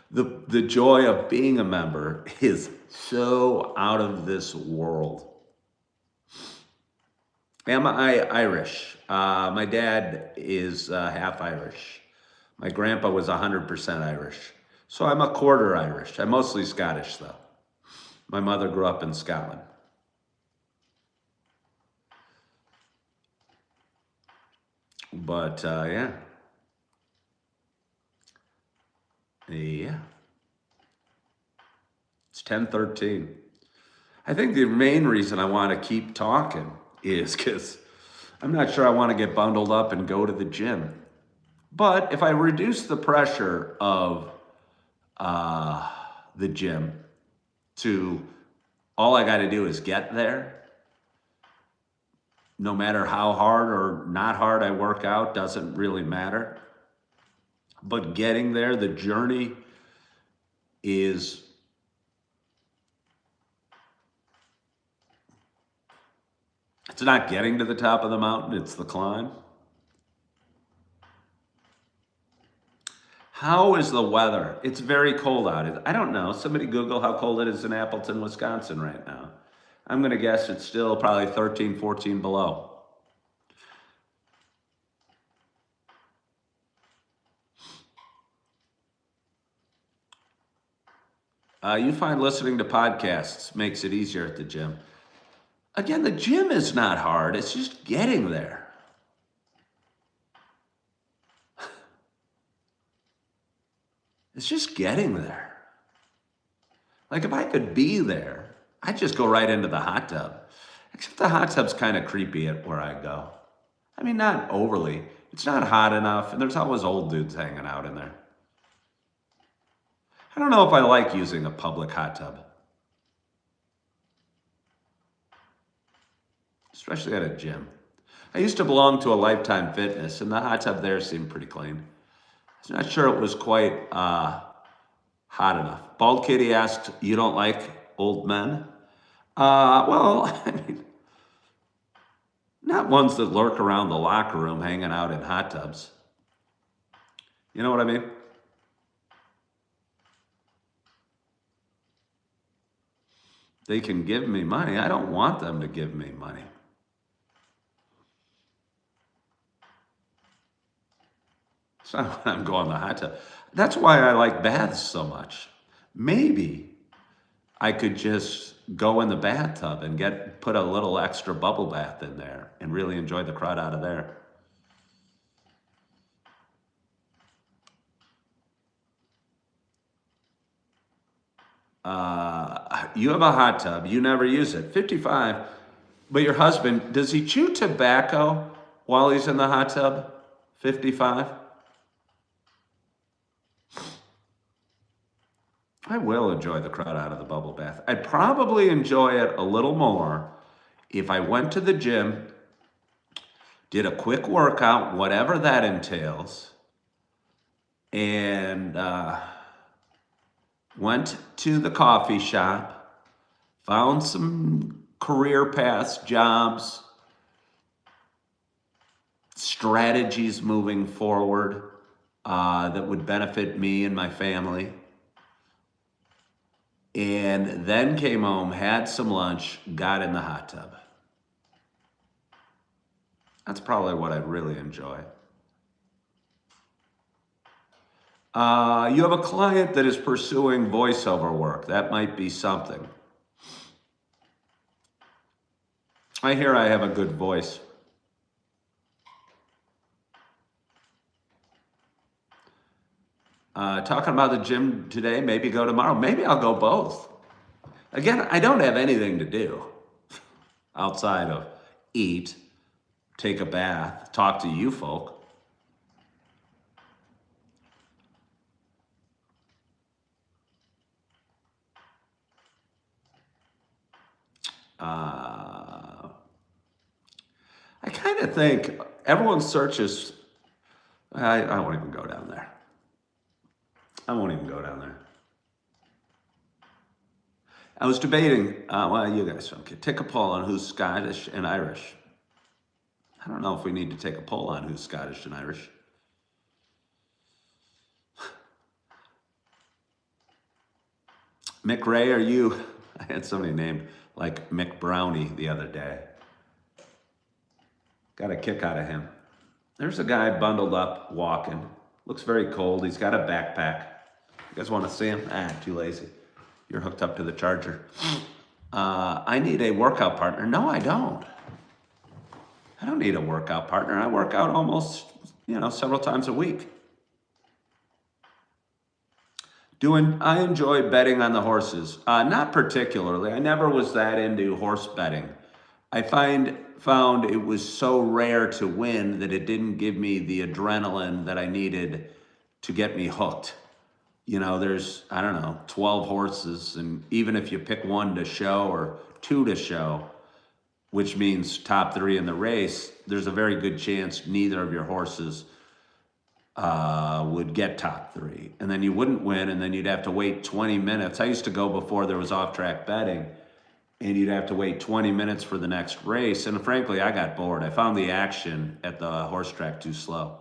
the joy of being a member is so out of this world. Am I Irish? My dad is half Irish. My grandpa was 100% Irish. So I'm a quarter Irish. I'm mostly Scottish though. My mother grew up in Scotland. But yeah. 10:13. I think the main reason I want to keep talking is because I'm not sure I want to get bundled up and go to the gym. But if I reduce the pressure of the gym to all I got to do is get there, no matter how hard or not hard I work out, doesn't really matter. But getting there, the journey is it's not getting to the top of the mountain, it's the climb. How is the weather? It's very cold out. I don't know. Somebody Google how cold it is in Appleton, Wisconsin right now. I'm going to guess it's still probably 13, 14 below. You find listening to podcasts makes it easier at the gym. Again, the gym is not hard. It's just getting there. It's just getting there. Like if I could be there, I'd just go right into the hot tub. Except the hot tub's kind of creepy at where I go. I mean, not overly. It's not hot enough, and there's always old dudes hanging out in there. I don't know if I like using a public hot tub. Especially at a gym. I used to belong to a Lifetime Fitness, and the hot tub there seemed pretty clean. I'm not sure it was quite hot enough. Bald Kitty asked, you don't like old men? Well, I mean, not ones that lurk around the locker room hanging out in hot tubs. You know what I mean? They can give me money. I don't want them to give me money. It's not when I'm going to the hot tub. That's why I like baths so much. Maybe I could just go in the bathtub and put a little extra bubble bath in there and really enjoy the crowd out of there. You have a hot tub. You never use it. 55. But your husband, does he chew tobacco while he's in the hot tub? 55. I will enjoy the crowd out of the bubble bath. I'd probably enjoy it a little more if I went to the gym, did a quick workout, whatever that entails, and went to the coffee shop, found some career paths, jobs, strategies moving forward that would benefit me and my family. And then came home, had some lunch, got in the hot tub. That's probably what I'd really enjoy. You have a client that is pursuing voiceover work. That might be something. I hear I have a good voice. Talking about the gym today, maybe go tomorrow. Maybe I'll go both. Again, I don't have anything to do outside of eat, take a bath, talk to you folk. I kind of think everyone searches. I won't even go down there. I won't even go down there. I was debating, well, you guys don't care. Take a poll on who's Scottish and Irish. I don't know if we need to take a poll on who's Scottish and Irish. Mick Ray, are you? I had somebody named like Mick Brownie the other day. Got a kick out of him. There's a guy bundled up, walking. Looks very cold. He's got a backpack. You guys want to see him? Too lazy. You're hooked up to the charger. I need a workout partner. No, I don't. I don't need a workout partner. I work out almost, several times a week. I enjoy betting on the horses. Not particularly. I never was that into horse betting. I found it was so rare to win that it didn't give me the adrenaline that I needed to get me hooked. You know, there's, I don't know, 12 horses, and even if you pick one to show or two to show, which means top 3 in the race, there's a very good chance neither of your horses would get top 3. And then you wouldn't win, and then you'd have to wait 20 minutes. I used to go before there was off-track betting, and you'd have to wait 20 minutes for the next race. And frankly, I got bored. I found the action at the horse track too slow.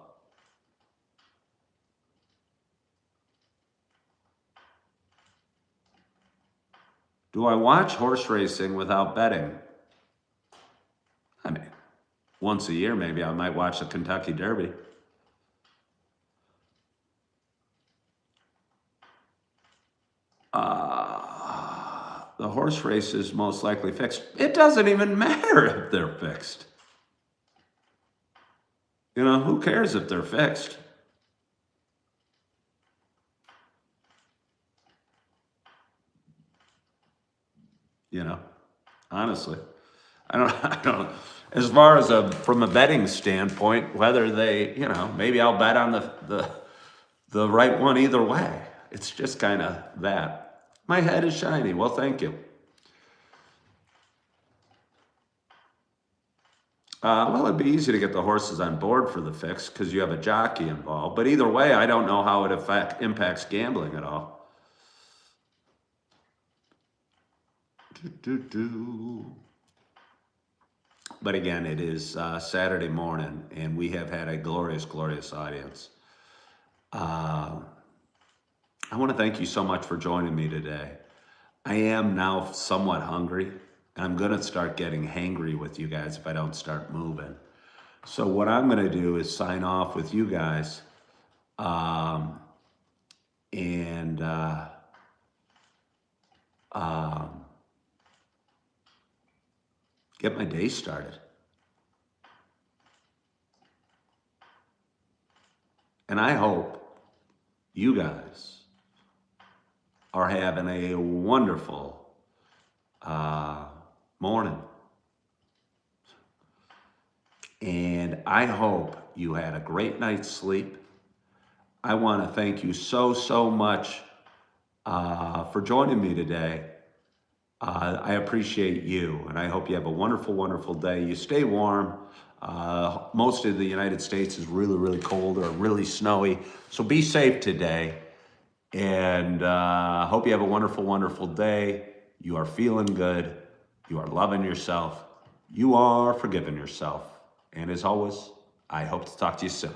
Do I watch horse racing without betting? I mean, once a year maybe I might watch the Kentucky Derby. The horse race is most likely fixed. It doesn't even matter if they're fixed. You know, who cares if they're fixed? You know, honestly, I don't, as far as from a betting standpoint, whether they, you know, maybe I'll bet on the right one either way. It's just kind of that. My head is shiny. Well, thank you. Well, it'd be easy to get the horses on board for the fix because you have a jockey involved. But either way, I don't know how it impacts gambling at all. But again, it is Saturday morning, and we have had a glorious, glorious audience. I want to thank you so much for joining me today. I am now somewhat hungry, and I'm going to start getting hangry with you guys if I don't start moving. So what I'm going to do is sign off with you guys, get my day started. And I hope you guys are having a wonderful morning. And I hope you had a great night's sleep. I want to thank you so, so much for joining me today. I appreciate you, and I hope you have a wonderful, wonderful day. You stay warm. Most of the United States is really, really cold or really snowy, so be safe today. And hope you have a wonderful, wonderful day. You are feeling good. You are loving yourself. You are forgiving yourself. And as always, I hope to talk to you soon.